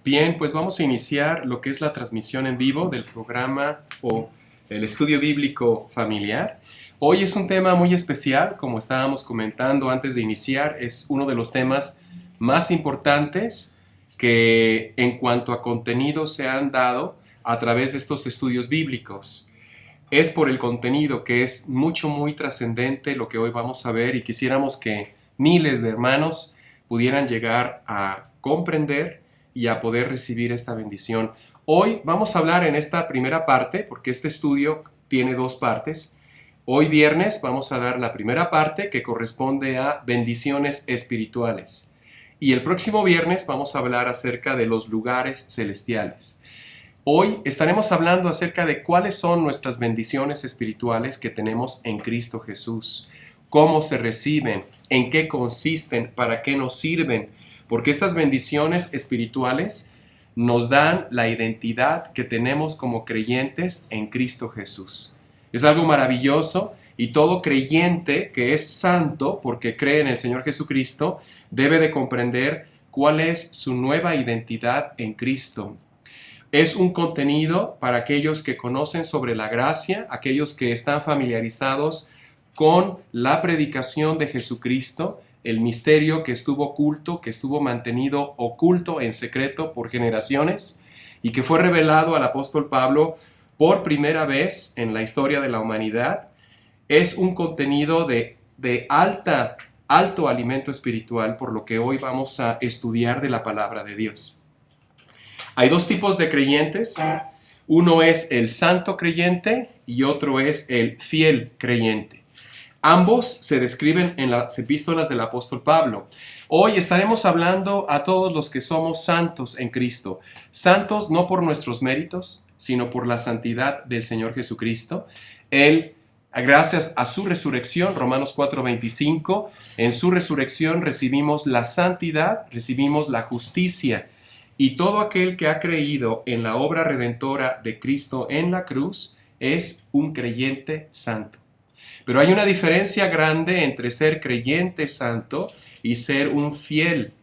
Bien, pues vamos a iniciar lo que es la transmisión en vivo del programa o el estudio bíblico familiar. Hoy es un tema muy especial, como estábamos comentando antes de iniciar, es uno de los temas más importantes que en cuanto a contenido se han dado a través de estos estudios bíblicos. Es por el contenido que es muy trascendente lo que hoy vamos a ver y quisiéramos que miles de hermanos pudieran llegar a comprender y a poder recibir esta bendición. Hoy vamos a hablar en esta primera parte, porque este estudio tiene dos partes. Hoy viernes vamos a dar la primera parte que corresponde a bendiciones espirituales. Y el próximo viernes vamos a hablar acerca de los lugares celestiales. Hoy estaremos hablando acerca de cuáles son nuestras bendiciones espirituales que tenemos en Cristo Jesús, cómo se reciben, en qué consisten, para qué nos sirven, porque estas bendiciones espirituales nos dan la identidad que tenemos como creyentes en Cristo Jesús. Es algo maravilloso y todo creyente que es santo porque cree en el Señor Jesucristo debe de comprender cuál es su nueva identidad en Cristo. Es un contenido para aquellos que conocen sobre la gracia, aquellos que están familiarizados con la predicación de Jesucristo, el misterio que estuvo oculto, que estuvo mantenido oculto en secreto por generaciones y que fue revelado al apóstol Pablo por primera vez en la historia de la humanidad. Es un contenido de alto alimento espiritual, por lo que hoy vamos a estudiar de la palabra de Dios. Hay dos tipos de creyentes. Uno es el santo creyente y otro es el fiel creyente. Ambos se describen en las epístolas del apóstol Pablo. Hoy estaremos hablando a todos los que somos santos en Cristo. Santos no por nuestros méritos, sino por la santidad del Señor Jesucristo. Él, gracias a su resurrección, Romanos 4:25, en su resurrección recibimos la santidad, recibimos la justicia. Y todo aquel que ha creído en la obra redentora de Cristo en la cruz es un creyente santo. Pero hay una diferencia grande entre ser creyente santo y ser un fiel.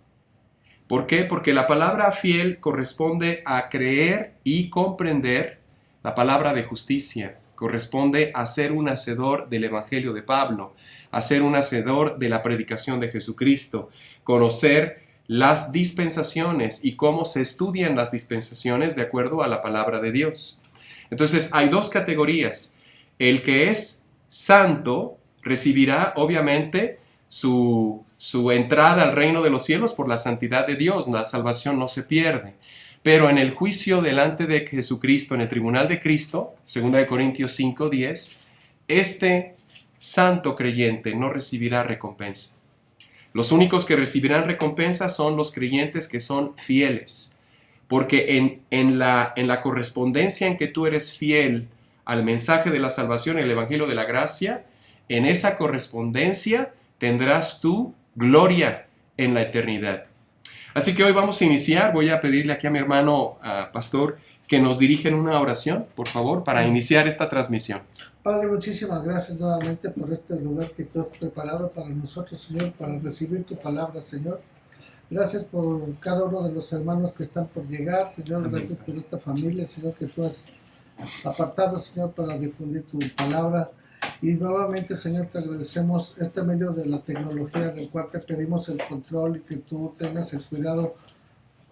¿Por qué? Porque la palabra fiel corresponde a creer y comprender la palabra de justicia. Corresponde a ser un hacedor del Evangelio de Pablo, a ser un hacedor de la predicación de Jesucristo, conocer las dispensaciones y cómo se estudian las dispensaciones de acuerdo a la palabra de Dios. Entonces hay dos categorías. El que es santo recibirá obviamente su entrada al reino de los cielos por la santidad de Dios. La salvación no se pierde. Pero en el juicio delante de Jesucristo, en el tribunal de Cristo, 2 Corintios 5:10, este santo creyente no recibirá recompensa. Los únicos que recibirán recompensa son los creyentes que son fieles. Porque en la correspondencia en que tú eres fiel al mensaje de la salvación, el evangelio de la gracia, en esa correspondencia tendrás tú gloria en la eternidad. Así que hoy vamos a iniciar. Voy a pedirle aquí a mi hermano pastor que nos dirija en una oración, por favor, para iniciar esta transmisión. Padre, muchísimas gracias nuevamente por este lugar que tú has preparado para nosotros, Señor, para recibir tu palabra, Señor. Gracias por cada uno de los hermanos que están por llegar, Señor. Amén. Gracias por esta familia, Señor, que tú has apartado, Señor, para difundir tu palabra. Y nuevamente, Señor, te agradecemos este medio de la tecnología, del cual te pedimos el control y que tú tengas el cuidado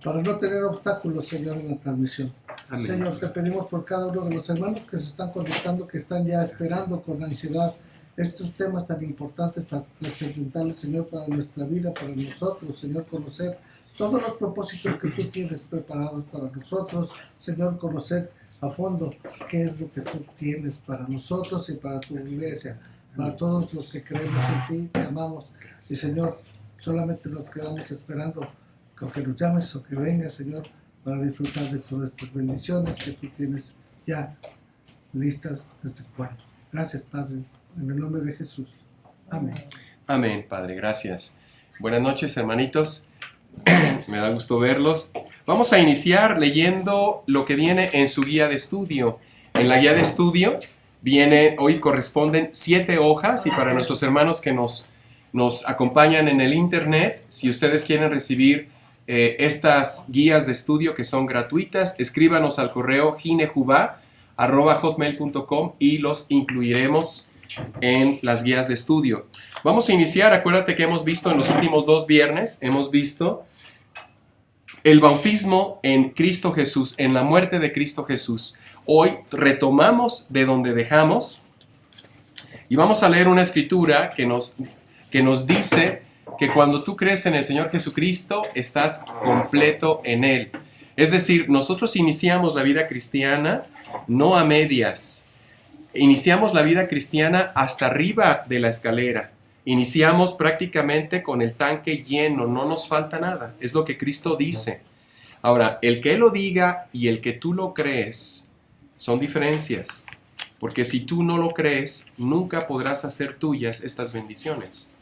para no tener obstáculos, Señor, en la transmisión. Amén. Señor, te pedimos por cada uno de los hermanos que se están conectando, que están ya esperando con ansiedad estos temas tan importantes, tan trascendentales, Señor, para nuestra vida, para nosotros, Señor, conocer todos los propósitos que tú tienes preparados para nosotros, Señor, conocer a fondo qué es lo que tú tienes para nosotros y para tu iglesia, para todos los que creemos en ti, te amamos. Y Señor, solamente nos quedamos esperando que nos llames o que vengas, Señor, para disfrutar de todas estas bendiciones que tú tienes ya listas desde cuando. Gracias, Padre, en el nombre de Jesús. Amén. Amén, Padre, gracias. Buenas noches, hermanitos. Me da gusto verlos. Vamos a iniciar leyendo lo que viene en su guía de estudio. En la guía de estudio hoy corresponden 7 hojas, y para nuestros hermanos que nos acompañan en el internet, si ustedes quieren recibir estas guías de estudio que son gratuitas. Escríbanos al correo ginejuba@hotmail.com y los incluiremos en las guías de estudio. Vamos a iniciar. Acuérdate que hemos visto en los últimos 2 viernes, hemos visto el bautismo en Cristo Jesús, en la muerte de Cristo Jesús. Hoy retomamos de donde dejamos y vamos a leer una escritura que nos dice que cuando tú crees en el Señor Jesucristo, estás completo en Él. Es decir, nosotros iniciamos la vida cristiana no a medias. Iniciamos la vida cristiana hasta arriba de la escalera. Iniciamos prácticamente con el tanque lleno, no nos falta nada. Es lo que Cristo dice. Ahora, el que Él lo diga y el que tú lo crees son diferencias. Porque si tú no lo crees, nunca podrás hacer tuyas estas bendiciones.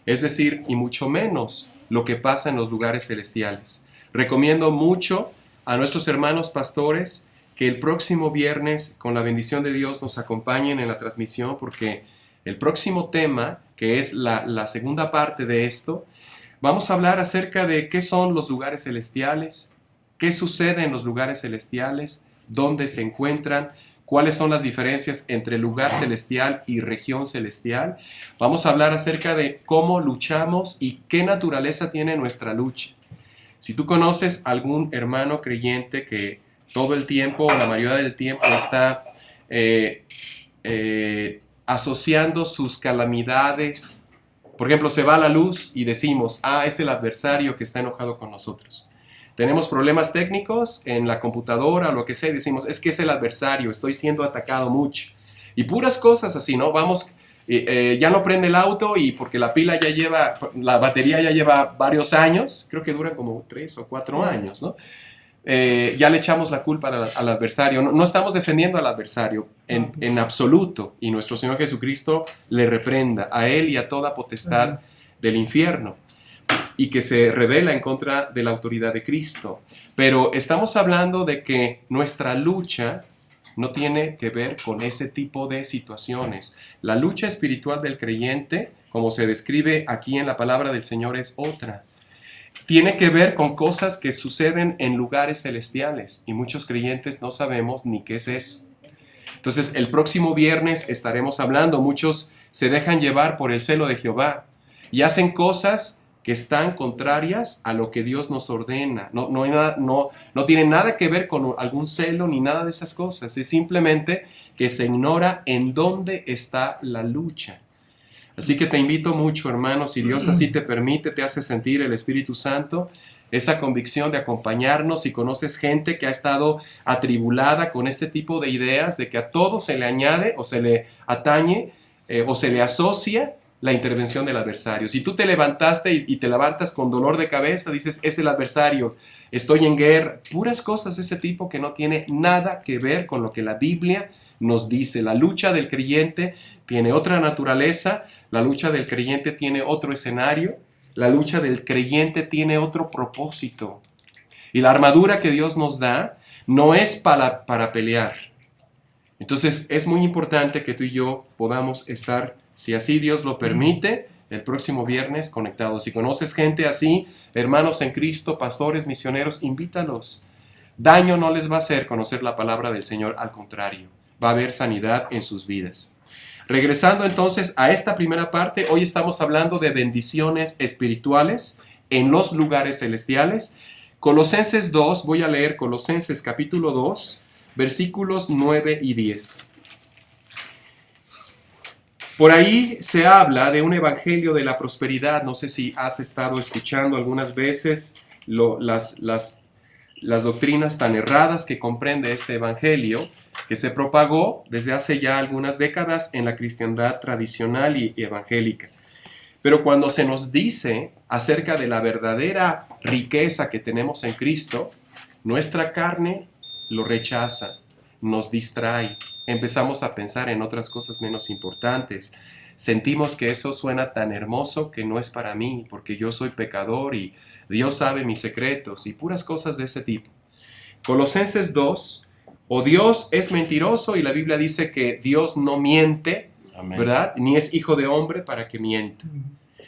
Es decir, y mucho menos lo que pasa en los lugares celestiales. Recomiendo mucho a nuestros hermanos pastores que el próximo viernes, con la bendición de Dios, nos acompañen en la transmisión, porque el próximo tema, que es la segunda parte de esto, vamos a hablar acerca de qué son los lugares celestiales, qué sucede en los lugares celestiales, dónde se encuentran, cuáles son las diferencias entre lugar celestial y región celestial. Vamos a hablar acerca de cómo luchamos y qué naturaleza tiene nuestra lucha. Si tú conoces algún hermano creyente que todo el tiempo, la mayoría del tiempo, está asociando sus calamidades, por ejemplo, se va la luz y decimos, es el adversario que está enojado con nosotros. Tenemos problemas técnicos en la computadora o lo que sea y decimos, es que es el adversario, estoy siendo atacado mucho. Y puras cosas así, ¿no? Vamos, ya no prende el auto y porque la batería ya lleva varios años, creo que duran como 3 o 4 años, ¿no? Ya le echamos la culpa al adversario. No estamos defendiendo al adversario en absoluto, y nuestro Señor Jesucristo le reprenda a él y a toda potestad del infierno, y que se revela en contra de la autoridad de Cristo. Pero estamos hablando de que nuestra lucha no tiene que ver con ese tipo de situaciones. La lucha espiritual del creyente, como se describe aquí en la palabra del Señor, es otra. Tiene que ver con cosas que suceden en lugares celestiales, y muchos creyentes no sabemos ni qué es eso. Entonces, el próximo viernes estaremos hablando. Muchos se dejan llevar por el celo de Jehová y hacen cosas que están contrarias a lo que Dios nos ordena. No tiene nada que ver con algún celo ni nada de esas cosas. Es simplemente que se ignora en dónde está la lucha. Así que te invito mucho, hermano, si Dios así te permite, te hace sentir el Espíritu Santo, esa convicción de acompañarnos. Si conoces gente que ha estado atribulada con este tipo de ideas, de que a todo se le añade o se le atañe o se le asocia la intervención del adversario. Si tú te levantaste y te levantas con dolor de cabeza, dices, es el adversario, estoy en guerra, puras cosas de ese tipo que no tiene nada que ver con lo que la Biblia nos dice. La lucha del creyente tiene otra naturaleza, la lucha del creyente tiene otro escenario, la lucha del creyente tiene otro propósito. Y la armadura que Dios nos da no es para pelear. Entonces es muy importante que tú y yo podamos estar, si así Dios lo permite, el próximo viernes conectados. Si conoces gente así, hermanos en Cristo, pastores, misioneros, invítalos. Daño no les va a hacer conocer la palabra del Señor, al contrario, va a haber sanidad en sus vidas. Regresando entonces a esta primera parte, hoy estamos hablando de bendiciones espirituales en los lugares celestiales. Colosenses 2, voy a leer Colosenses capítulo 2, versículos 9 y 10. Por ahí se habla de un evangelio de la prosperidad. No sé si has estado escuchando algunas veces las doctrinas tan erradas que comprende este evangelio, que se propagó desde hace ya algunas décadas en la cristiandad tradicional y evangélica. Pero cuando se nos dice acerca de la verdadera riqueza que tenemos en Cristo, nuestra carne lo rechaza, nos distrae, empezamos a pensar en otras cosas menos importantes. Sentimos que eso suena tan hermoso que no es para mí, porque yo soy pecador y Dios sabe mis secretos y puras cosas de ese tipo. Colosenses 2, o Dios es mentiroso, y la Biblia dice que Dios no miente, amén, ¿verdad? Ni es hijo de hombre para que mienta.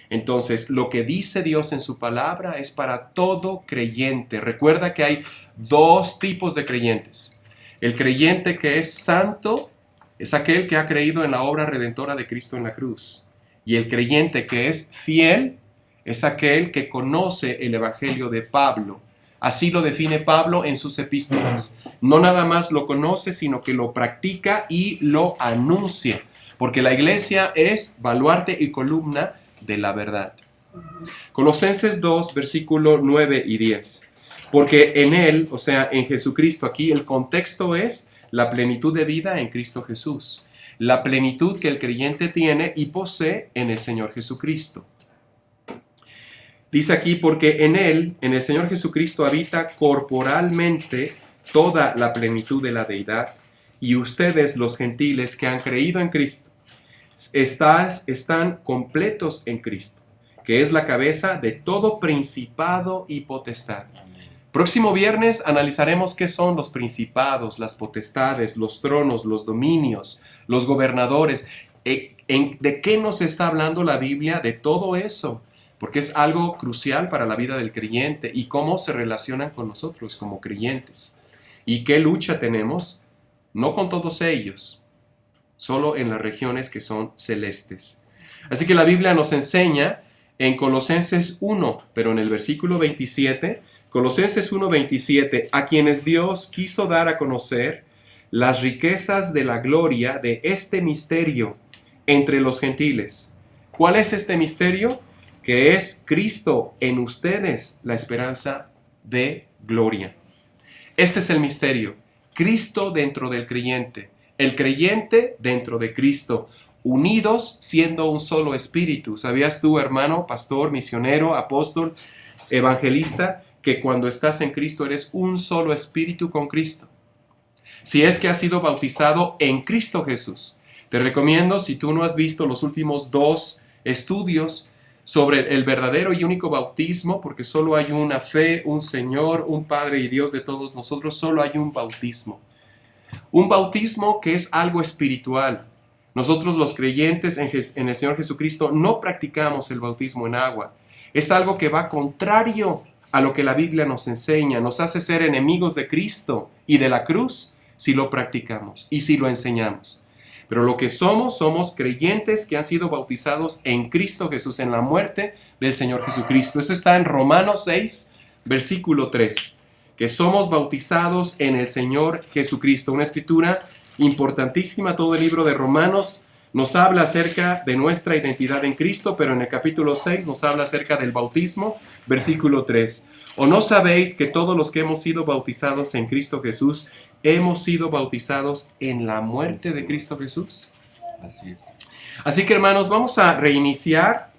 Entonces, lo que dice Dios en su palabra es para todo creyente. Recuerda que hay dos tipos de creyentes. El creyente que es santo es aquel que ha creído en la obra redentora de Cristo en la cruz. Y el creyente que es fiel es aquel que conoce el evangelio de Pablo. Así lo define Pablo en sus epístolas. No nada más lo conoce, sino que lo practica y lo anuncia. Porque la iglesia es baluarte y columna de la verdad. Colosenses 2, versículo 9 y 10. Porque en Él, o sea, en Jesucristo, aquí el contexto es la plenitud de vida en Cristo Jesús. La plenitud que el creyente tiene y posee en el Señor Jesucristo. Dice aquí, porque en Él, en el Señor Jesucristo, habita corporalmente toda la plenitud de la deidad, y ustedes, los gentiles que han creído en Cristo, están completos en Cristo, que es la cabeza de todo principado y potestad. Próximo viernes analizaremos qué son los principados, las potestades, los tronos, los dominios, los gobernadores. ¿De qué nos está hablando la Biblia? De todo eso, porque es algo crucial para la vida del creyente y cómo se relacionan con nosotros como creyentes. ¿Y qué lucha tenemos? No con todos ellos, solo en las regiones que son celestes. Así que la Biblia nos enseña en Colosenses 1, pero en el versículo 27, Colosenses 1:27, a quienes Dios quiso dar a conocer las riquezas de la gloria de este misterio entre los gentiles. ¿Cuál es este misterio? Que es Cristo en ustedes, la esperanza de gloria. Este es el misterio. Cristo dentro del creyente. El creyente dentro de Cristo. Unidos siendo un solo espíritu. ¿Sabías tú, hermano, pastor, misionero, apóstol, evangelista, que cuando estás en Cristo eres un solo espíritu con Cristo? Si es que has sido bautizado en Cristo Jesús. Te recomiendo, si tú no has visto los últimos 2 estudios sobre el verdadero y único bautismo, porque solo hay una fe, un Señor, un Padre y Dios de todos nosotros, solo hay un bautismo. Un bautismo que es algo espiritual. Nosotros los creyentes en el Señor Jesucristo no practicamos el bautismo en agua. Es algo que va contrario a lo que la Biblia nos enseña. Nos hace ser enemigos de Cristo y de la cruz si lo practicamos y si lo enseñamos. Pero lo que somos creyentes que han sido bautizados en Cristo Jesús, en la muerte del Señor Jesucristo. Eso está en Romanos 6, versículo 3. Que somos bautizados en el Señor Jesucristo. Una escritura importantísima. Todo el libro de Romanos nos habla acerca de nuestra identidad en Cristo, pero en el capítulo 6 nos habla acerca del bautismo, versículo 3. ¿O no sabéis que todos los que hemos sido bautizados en Cristo Jesús, hemos sido bautizados en la muerte de Cristo Jesús? Así que, hermanos, vamos a retomar,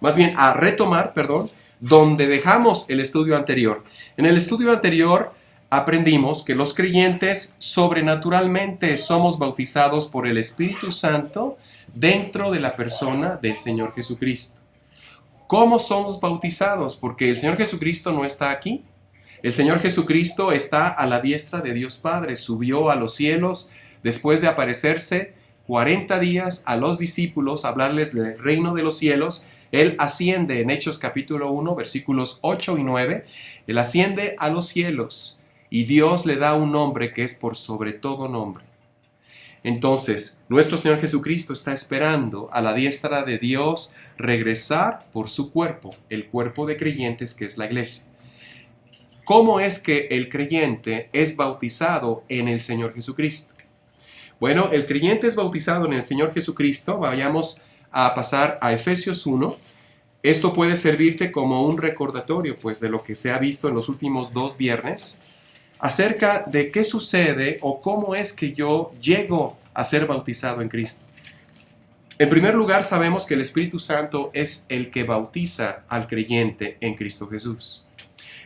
donde dejamos el estudio anterior. En el estudio anterior aprendimos que los creyentes sobrenaturalmente somos bautizados por el Espíritu Santo dentro de la persona del Señor Jesucristo. ¿Cómo somos bautizados? Porque el Señor Jesucristo no está aquí. El Señor Jesucristo está a la diestra de Dios Padre, subió a los cielos después de aparecerse 40 días a los discípulos, hablarles del reino de los cielos. Él asciende en Hechos capítulo 1, versículos 8 y 9. Él asciende a los cielos y Dios le da un nombre que es por sobre todo nombre. Entonces, nuestro Señor Jesucristo está esperando a la diestra de Dios regresar por su cuerpo, el cuerpo de creyentes que es la iglesia. ¿Cómo es que el creyente es bautizado en el Señor Jesucristo? Bueno, el creyente es bautizado en el Señor Jesucristo. Vayamos a pasar a Efesios 1. Esto puede servirte como un recordatorio, pues, de lo que se ha visto en los últimos 2 viernes, acerca de qué sucede o cómo es que yo llego a ser bautizado en Cristo. En primer lugar, sabemos que el Espíritu Santo es el que bautiza al creyente en Cristo Jesús.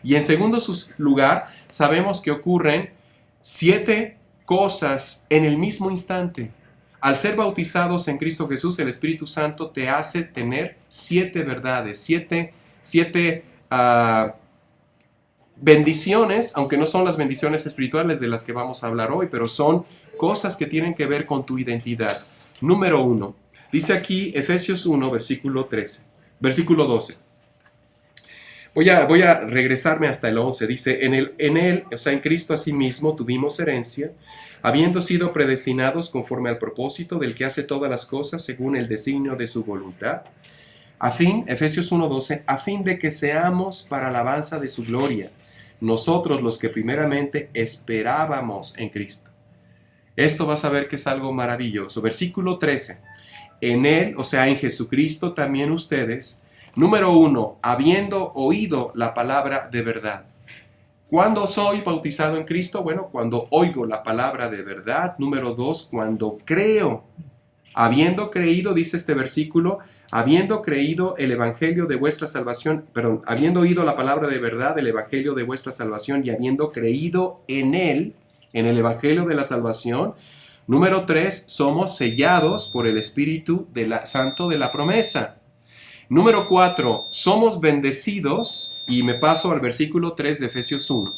Y en segundo lugar, sabemos que ocurren 7 cosas en el mismo instante. Al ser bautizados en Cristo Jesús, el Espíritu Santo te hace tener 7 verdades, 7 bendiciones, aunque no son las bendiciones espirituales de las que vamos a hablar hoy, pero son cosas que tienen que ver con tu identidad. Número 1, dice aquí Efesios 1, versículo 13. Versículo 12. Voy a regresarme hasta el 11. Dice, en él, o sea, en Cristo asimismo, tuvimos herencia, habiendo sido predestinados conforme al propósito del que hace todas las cosas según el designio de su voluntad, Efesios 1:12, a fin de que seamos para alabanza de su gloria, nosotros los que primeramente esperábamos en Cristo. Esto vas a ver que es algo maravilloso. Versículo 13, en él, o sea, en Jesucristo también ustedes, número 1, habiendo oído la palabra de verdad. ¿Cuándo soy bautizado en Cristo? Bueno, cuando oigo la palabra de verdad. Número 2, cuando creo. Habiendo creído, dice este versículo, habiendo creído el evangelio de vuestra salvación, perdón, habiendo oído la palabra de verdad, el evangelio de vuestra salvación, y habiendo creído en él, en el evangelio de la salvación. Número 3, somos sellados por el Espíritu Santo de la promesa. Número 4, somos bendecidos, y me paso al versículo 3 de Efesios 1.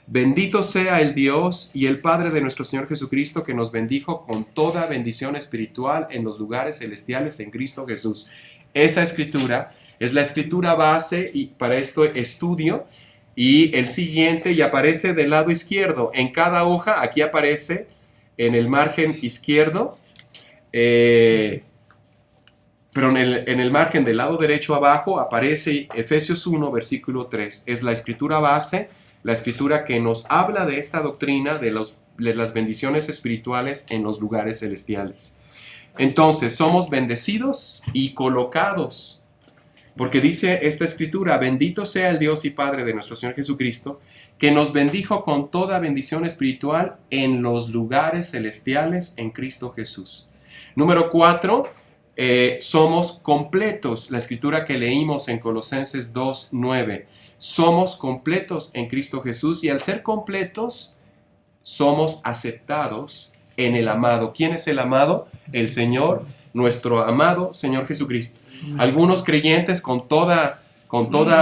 Bendito sea el Dios y el Padre de nuestro Señor Jesucristo, que nos bendijo con toda bendición espiritual en los lugares celestiales en Cristo Jesús. Esa escritura es la escritura base y para este estudio. Y el siguiente, y aparece del lado izquierdo. En cada hoja, aquí aparece en el margen izquierdo, pero en el margen del lado derecho abajo aparece Efesios 1, versículo 3. Es la escritura base, la escritura que nos habla de esta doctrina de las bendiciones espirituales en los lugares celestiales. Entonces, somos bendecidos y colocados, porque dice esta escritura, bendito sea el Dios y Padre de nuestro Señor Jesucristo, que nos bendijo con toda bendición espiritual en los lugares celestiales en Cristo Jesús. Número 4, somos completos, la escritura que leímos en Colosenses 2:9. Somos completos en Cristo Jesús y al ser completos, somos aceptados en el amado. ¿Quién es el amado? El Señor, nuestro amado Señor Jesucristo. Algunos creyentes con toda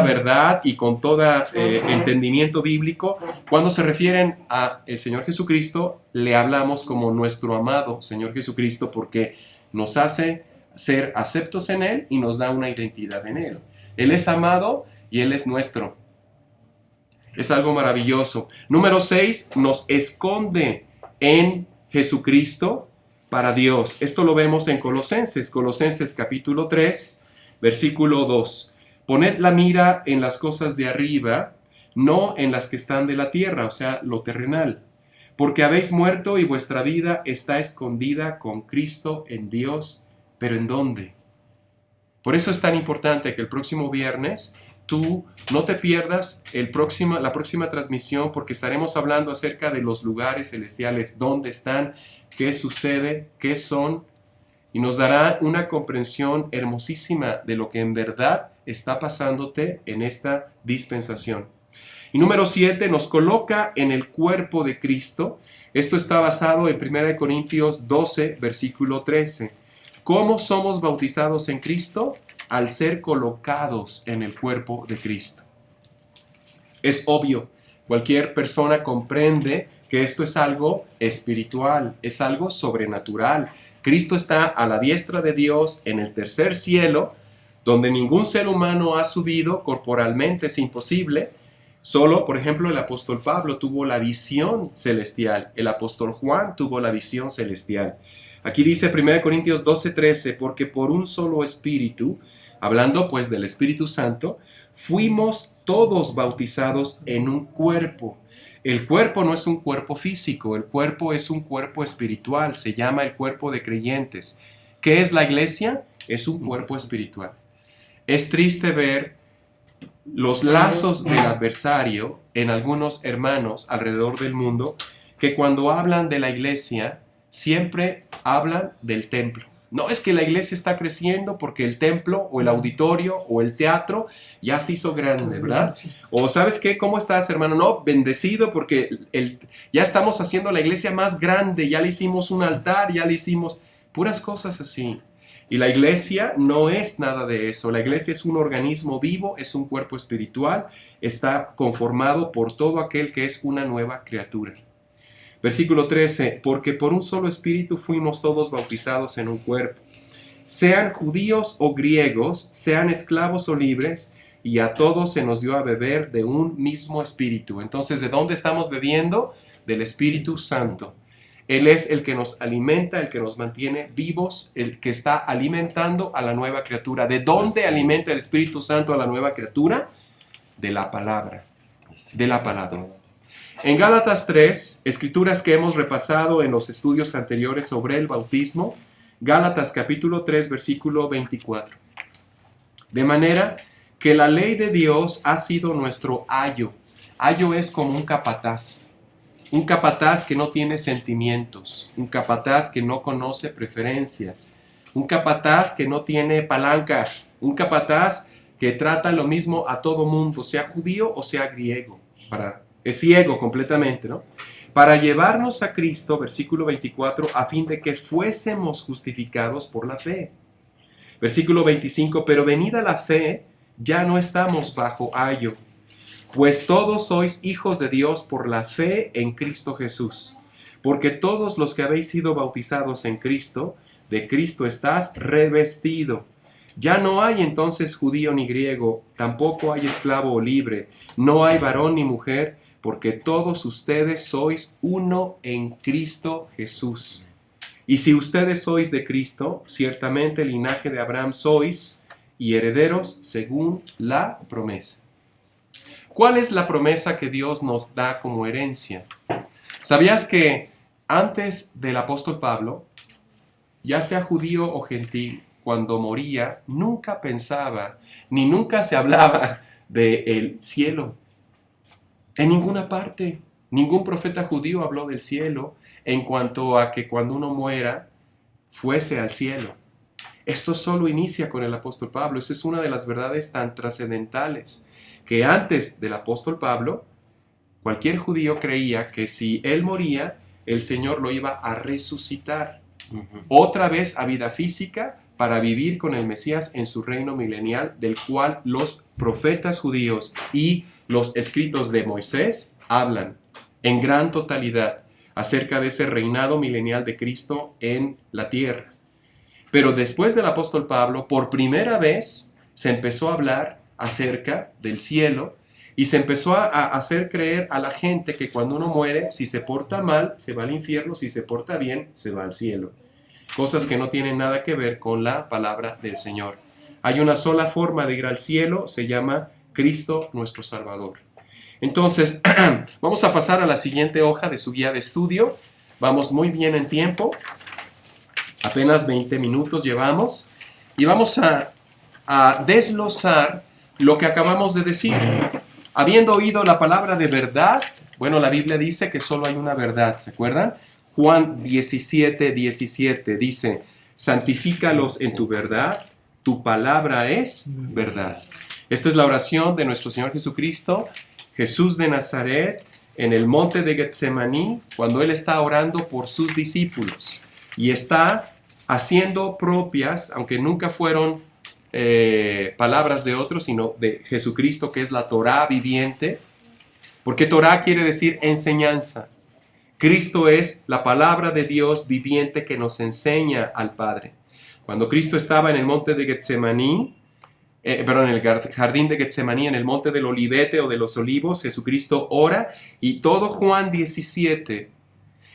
verdad y con todo entendimiento bíblico, cuando se refieren a el Señor Jesucristo, le hablamos como nuestro amado Señor Jesucristo porque nos hace ser aceptos en Él y nos da una identidad en Él. Él es amado y Él es nuestro. Es algo maravilloso. Número 6, nos esconde en Jesucristo para Dios. Esto lo vemos en Colosenses capítulo 3, versículo 2. Poned la mira en las cosas de arriba, no en las que están de la tierra, o sea, lo terrenal. Porque habéis muerto y vuestra vida está escondida con Cristo en Dios. ¿Pero en dónde? Por eso es tan importante que el próximo viernes tú no te pierdas la próxima transmisión, porque estaremos hablando acerca de los lugares celestiales, dónde están, qué sucede, qué son, y nos dará una comprensión hermosísima de lo que en verdad está pasándote en esta dispensación. Y número 7, nos coloca en el cuerpo de Cristo. Esto está basado en 1 Corintios 12, versículo 13. ¿Cómo somos bautizados en Cristo? Al ser colocados en el cuerpo de Cristo. Es obvio, cualquier persona comprende que esto es algo espiritual, es algo sobrenatural. Cristo está a la diestra de Dios en el tercer cielo, donde ningún ser humano ha subido corporalmente, es imposible. Solo, por ejemplo, el apóstol Pablo tuvo la visión celestial, el apóstol Juan tuvo la visión celestial. Aquí dice 1 Corintios 12:13, porque por un solo espíritu, hablando pues del Espíritu Santo, fuimos todos bautizados en un cuerpo. El cuerpo no es un cuerpo físico, el cuerpo es un cuerpo espiritual, se llama el cuerpo de creyentes. ¿Qué es la iglesia? Es un cuerpo espiritual. Es triste ver los lazos del adversario en algunos hermanos alrededor del mundo que cuando hablan de la iglesia siempre hablan del templo. No, es que la iglesia está creciendo porque el templo o el auditorio o el teatro ya se hizo grande, ¿verdad? O ¿sabes qué? ¿Cómo estás, hermano? No, bendecido porque ya estamos haciendo la iglesia más grande, ya le hicimos un altar, ya le hicimos puras cosas así. Y la iglesia no es nada de eso. La iglesia es un organismo vivo, es un cuerpo espiritual, está conformado por todo aquel que es una nueva criatura. Versículo 13, porque por un solo espíritu fuimos todos bautizados en un cuerpo. sean judíos o griegos, sean esclavos o libres, y a todos se nos dio a beber de un mismo espíritu. Entonces, ¿de dónde estamos bebiendo? Del Espíritu Santo. Él es el que nos alimenta, el que nos mantiene vivos, el que está alimentando a la nueva criatura. ¿De dónde alimenta el Espíritu Santo a la nueva criatura? De la palabra. De la palabra. En Gálatas 3, escrituras que hemos repasado en los estudios anteriores sobre el bautismo, Gálatas capítulo 3, versículo 24. De manera que la ley de Dios ha sido nuestro ayo. Ayo es como un capataz. Un capataz que no tiene sentimientos. Un capataz que no conoce preferencias. Un capataz que no tiene palancas. Un capataz que trata lo mismo a todo mundo, sea judío o sea griego. Es ciego completamente, ¿no? Para llevarnos a Cristo, versículo 24, a fin de que fuésemos justificados por la fe. Versículo 25, pero venida la fe, ya no estamos bajo ayo, pues todos sois hijos de Dios por la fe en Cristo Jesús. Porque todos los que habéis sido bautizados en Cristo, de Cristo estás revestido. Ya no hay entonces judío ni griego, tampoco hay esclavo o libre, no hay varón ni mujer, porque todos ustedes sois uno en Cristo Jesús. Y si ustedes sois de Cristo, ciertamente el linaje de Abraham sois, y herederos según la promesa. ¿Cuál es la promesa que Dios nos da como herencia? ¿Sabías que antes del apóstol Pablo, ya sea judío o gentil, cuando moría, nunca pensaba, ni nunca se hablaba del cielo? En ninguna parte, ningún profeta judío habló del cielo en cuanto a que cuando uno muera, fuese al cielo. Esto solo inicia con el apóstol Pablo. Esa es una de las verdades tan trascendentales, que antes del apóstol Pablo, cualquier judío creía que si él moría, el Señor lo iba a resucitar otra vez a vida física para vivir con el Mesías en su reino milenial, del cual los profetas judíos y los escritos de Moisés hablan en gran totalidad acerca de ese reinado milenial de Cristo en la tierra. Pero después del apóstol Pablo, por primera vez se empezó a hablar acerca del cielo y se empezó a hacer creer a la gente que cuando uno muere, si se porta mal, se va al infierno, si se porta bien, se va al cielo. Cosas que no tienen nada que ver con la palabra del Señor. Hay una sola forma de ir al cielo, se llama Cristo nuestro Salvador. Entonces, vamos a pasar a la siguiente hoja de su guía de estudio. Vamos muy bien en tiempo. Apenas 20 minutos llevamos. Y vamos a desglosar lo que acabamos de decir. Habiendo oído la palabra de verdad, bueno, la Biblia dice que solo hay una verdad, ¿se acuerdan? Juan 17:17 dice, santifícalos en tu verdad, tu palabra es verdad. Esta es la oración de nuestro Señor Jesucristo, Jesús de Nazaret, en el monte de Getsemaní, cuando Él está orando por sus discípulos y está haciendo propias, aunque nunca fueron palabras de otros, sino de Jesucristo, que es la Torá viviente, porque Torá quiere decir enseñanza. Cristo es la palabra de Dios viviente que nos enseña al Padre. Cuando Cristo estaba en el monte de Getsemaní, en el jardín de Getsemaní, en el monte del Olivete o de los Olivos, Jesucristo ora, y todo Juan 17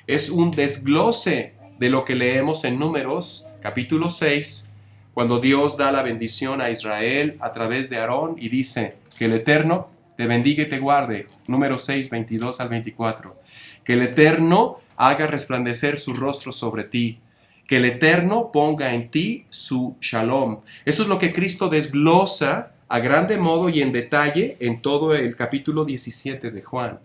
es un desglose de lo que leemos en Números, capítulo 6, cuando Dios da la bendición a Israel a través de Aarón y dice que el Eterno te bendiga y te guarde. Números 6, 22 al 24. Que el Eterno haga resplandecer su rostro sobre ti. Que el Eterno ponga en ti su shalom. Eso es lo que Cristo desglosa a grande modo y en detalle en todo el capítulo 17 de Juan.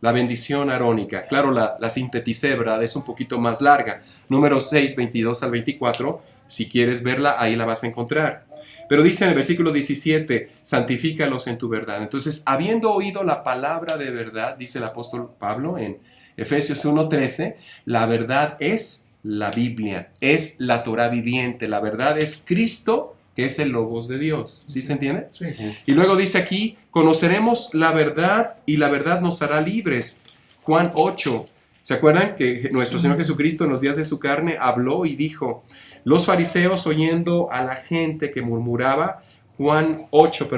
La bendición arónica. Claro, la sinteticé, ¿verdad? Es un poquito más larga. Números 6, 22 al 24. Si quieres verla, ahí la vas a encontrar. Pero dice en el versículo 17, santifícalos en tu verdad. Entonces, habiendo oído la palabra de verdad, dice el apóstol Pablo en Efesios 1:13, la verdad es la Biblia, es la Torá viviente. La verdad es Cristo, que es el Logos de Dios. ¿Sí se entiende? Sí. Y luego dice aquí, conoceremos la verdad y la verdad nos hará libres. Juan 8. ¿Se acuerdan que nuestro Señor Jesucristo en los días de su carne habló y dijo, los fariseos oyendo a la gente que murmuraba, Juan 8,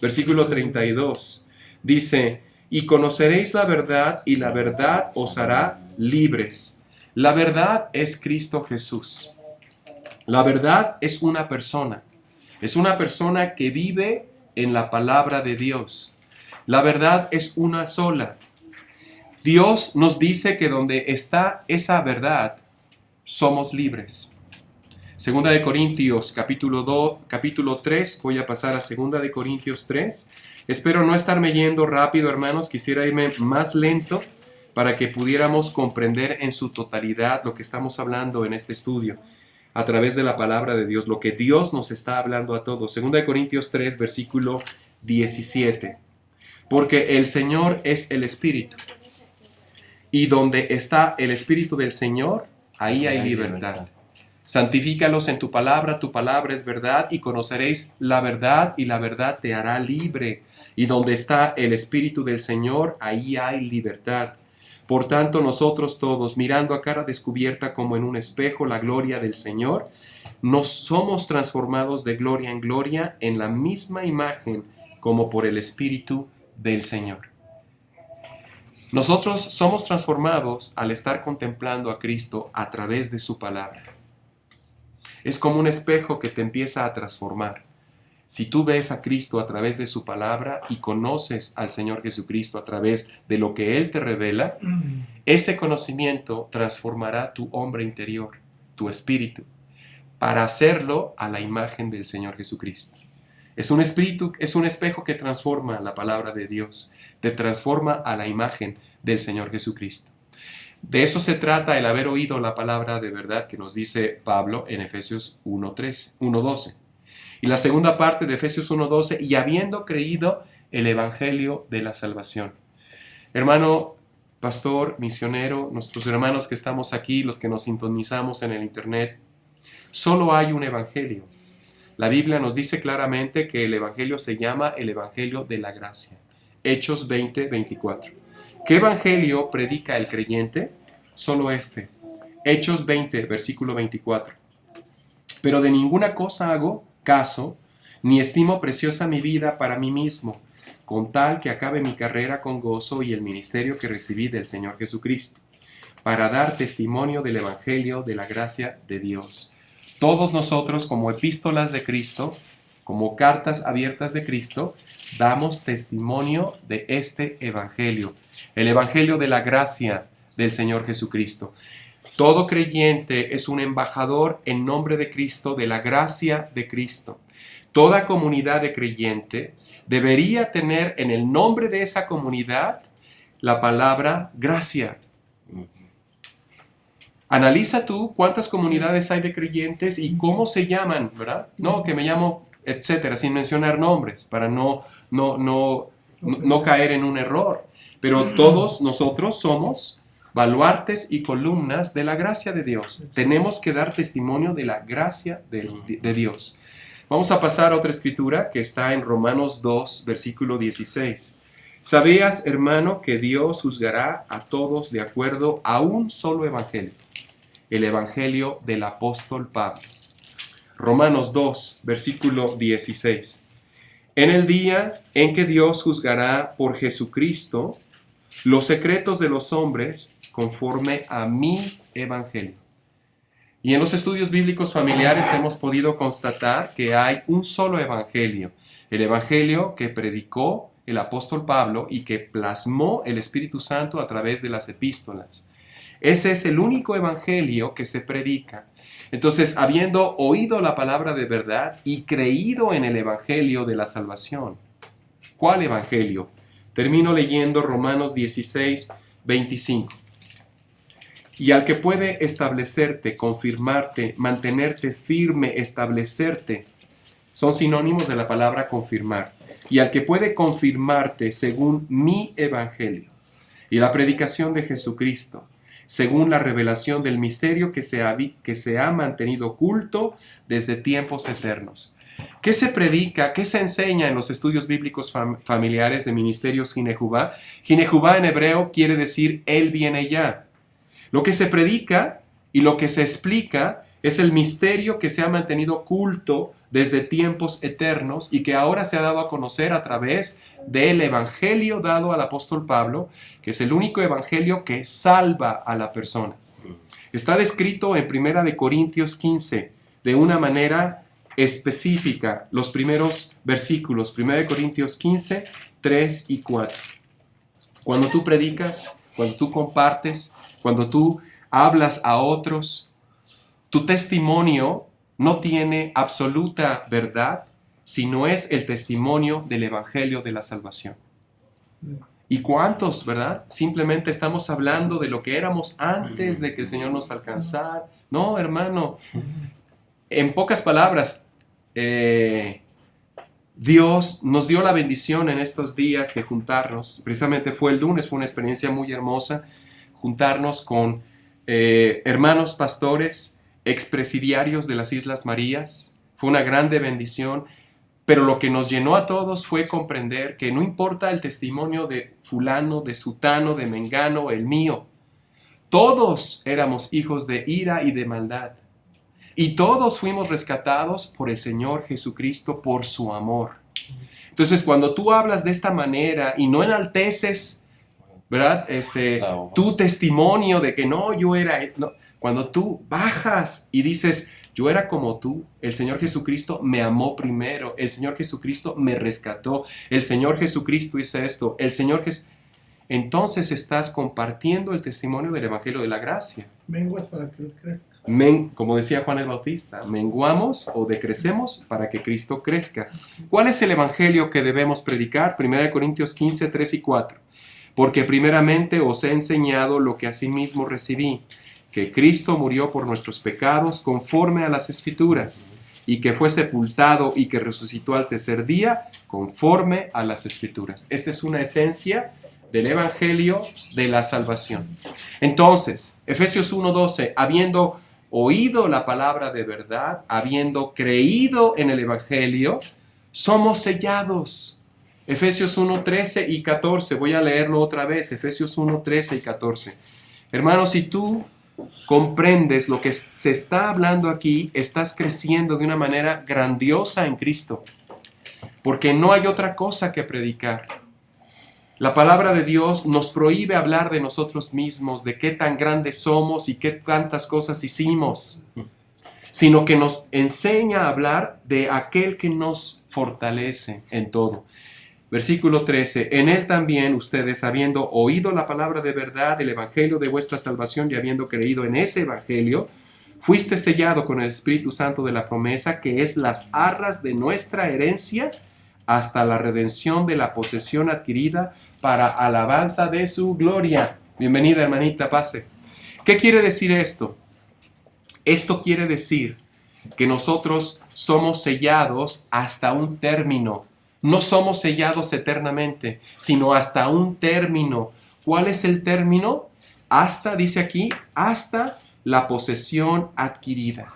versículo 32, dice, y conoceréis la verdad y la verdad os hará libres. La verdad es Cristo Jesús. La verdad es una persona que vive en la palabra de Dios. La verdad es una sola. Dios nos dice que donde está esa verdad, somos libres. Segunda de Corintios, capítulo 3, voy a pasar a Segunda de Corintios 3. Espero no estarme yendo rápido, hermanos, quisiera irme más lento para que pudiéramos comprender en su totalidad lo que estamos hablando en este estudio, a través de la palabra de Dios, lo que Dios nos está hablando a todos. Segunda de Corintios 3, versículo 17. Porque el Señor es el Espíritu. Y donde está el Espíritu del Señor, ahí hay libertad. Santifícalos en tu palabra es verdad, y conoceréis la verdad, y la verdad te hará libre. Y donde está el Espíritu del Señor, ahí hay libertad. Por tanto, nosotros todos, mirando a cara descubierta como en un espejo la gloria del Señor, nos somos transformados de gloria en gloria en la misma imagen como por el Espíritu del Señor. Nosotros somos transformados al estar contemplando a Cristo a través de su palabra. Es como un espejo que te empieza a transformar. Si tú ves a Cristo a través de su palabra y conoces al Señor Jesucristo a través de lo que Él te revela, ese conocimiento transformará tu hombre interior, tu espíritu, para hacerlo a la imagen del Señor Jesucristo. Es un espejo que transforma la palabra de Dios, te transforma a la imagen del Señor Jesucristo. De eso se trata el haber oído la palabra de verdad que nos dice Pablo en Efesios 1:12. Y la segunda parte de Efesios 1:12, y habiendo creído el Evangelio de la salvación. Hermano, pastor, misionero, nuestros hermanos que estamos aquí, los que nos sintonizamos en el internet, solo hay un Evangelio. La Biblia nos dice claramente que el Evangelio se llama el Evangelio de la gracia. Hechos 20:24. ¿Qué Evangelio predica el creyente? Solo este. Hechos 20, versículo 24. Pero de ninguna cosa hago caso, ni estimo preciosa mi vida para mí mismo, con tal que acabe mi carrera con gozo y el ministerio que recibí del Señor Jesucristo, para dar testimonio del Evangelio de la gracia de Dios. Todos nosotros, como epístolas de Cristo, como cartas abiertas de Cristo, damos testimonio de este Evangelio, el Evangelio de la gracia del Señor Jesucristo. Todo creyente es un embajador en nombre de Cristo, de la gracia de Cristo. Toda comunidad de creyente debería tener en el nombre de esa comunidad la palabra gracia. Analiza tú cuántas comunidades hay de creyentes y cómo se llaman, ¿verdad? No, que me llamo, etcétera, sin mencionar nombres, para no caer en un error. Pero todos nosotros somos baluartes y columnas de la gracia de Dios. Tenemos que dar testimonio de la gracia de Dios. Vamos a pasar a otra escritura que está en Romanos 2, versículo 16. ¿Sabías, hermano, que Dios juzgará a todos de acuerdo a un solo evangelio? El evangelio del apóstol Pablo. Romanos 2, versículo 16. En el día en que Dios juzgará por Jesucristo los secretos de los hombres conforme a mi evangelio. Y en los estudios bíblicos familiares hemos podido constatar que hay un solo evangelio, el evangelio que predicó el apóstol Pablo y que plasmó el Espíritu Santo a través de las epístolas. Ese es el único evangelio que se predica. Entonces, habiendo oído la palabra de verdad y creído en el evangelio de la salvación. ¿Cuál evangelio? Termino leyendo Romanos 16, 25. Y al que puede establecerte, confirmarte, mantenerte firme, establecerte, son sinónimos de la palabra confirmar. Y al que puede confirmarte según mi evangelio y la predicación de Jesucristo, según la revelación del misterio que se ha mantenido oculto desde tiempos eternos. ¿Qué se predica? ¿Qué se enseña en los estudios bíblicos familiares de ministerios Ginejubá? Ginejubá en hebreo quiere decir Él viene ya. Lo que se predica y lo que se explica es el misterio que se ha mantenido oculto desde tiempos eternos y que ahora se ha dado a conocer a través del evangelio dado al apóstol Pablo, que es el único evangelio que salva a la persona. Está descrito en 1 Corintios 15 de una manera específica, los primeros versículos, 1 Corintios 15, 3 y 4. Cuando tú predicas, cuando tú compartes, cuando tú hablas a otros, tu testimonio no tiene absoluta verdad, sino es el testimonio del evangelio de la salvación. ¿Y cuántos, verdad? Simplemente estamos hablando de lo que éramos antes de que el Señor nos alcanzara. No, hermano. En pocas palabras, Dios nos dio la bendición en estos días de juntarnos. Precisamente fue el lunes, fue una experiencia muy hermosa, juntarnos con hermanos pastores, expresidiarios de las Islas Marías. Fue una grande bendición. Pero lo que nos llenó a todos fue comprender que no importa el testimonio de fulano, de sutano, de mengano, el mío. Todos éramos hijos de ira y de maldad. Y todos fuimos rescatados por el Señor Jesucristo, por su amor. Entonces, cuando tú hablas de esta manera y no enalteces, ¿verdad? Tu testimonio de que no, yo era... No, cuando tú bajas y dices... Yo era como tú, el Señor Jesucristo me amó primero, el Señor Jesucristo me rescató, el Señor Jesucristo hizo esto, el Señor Jesucristo... Entonces estás compartiendo el testimonio del Evangelio de la Gracia. Menguas para que Él crezca. Como decía Juan el Bautista, menguamos o decrecemos para que Cristo crezca. ¿Cuál es el Evangelio que debemos predicar? 1 Corintios 15, 3 y 4. Porque primeramente os he enseñado lo que asimismo recibí, que Cristo murió por nuestros pecados conforme a las Escrituras, y que fue sepultado y que resucitó al tercer día conforme a las Escrituras. Esta es una esencia del Evangelio de la salvación. Entonces, Efesios 1:12, habiendo oído la palabra de verdad, habiendo creído en el Evangelio, somos sellados. Efesios 1:13 y 14, voy a leerlo otra vez, Efesios 1:13 y 14. Hermanos, si tú comprendes lo que se está hablando aquí, estás creciendo de una manera grandiosa en Cristo, porque no hay otra cosa que predicar. La palabra de Dios nos prohíbe hablar de nosotros mismos, de qué tan grandes somos y qué tantas cosas hicimos, sino que nos enseña a hablar de aquel que nos fortalece en todo. Versículo 13, en él también ustedes, habiendo oído la palabra de verdad, el evangelio de vuestra salvación, y habiendo creído en ese evangelio, fuiste sellado con el Espíritu Santo de la promesa, que es las arras de nuestra herencia, hasta la redención de la posesión adquirida para alabanza de su gloria. Bienvenida, hermanita, pase. ¿Qué quiere decir esto? Esto quiere decir que nosotros somos sellados hasta un término. No somos sellados eternamente, sino hasta un término. ¿Cuál es el término? Hasta, dice aquí, hasta la posesión adquirida.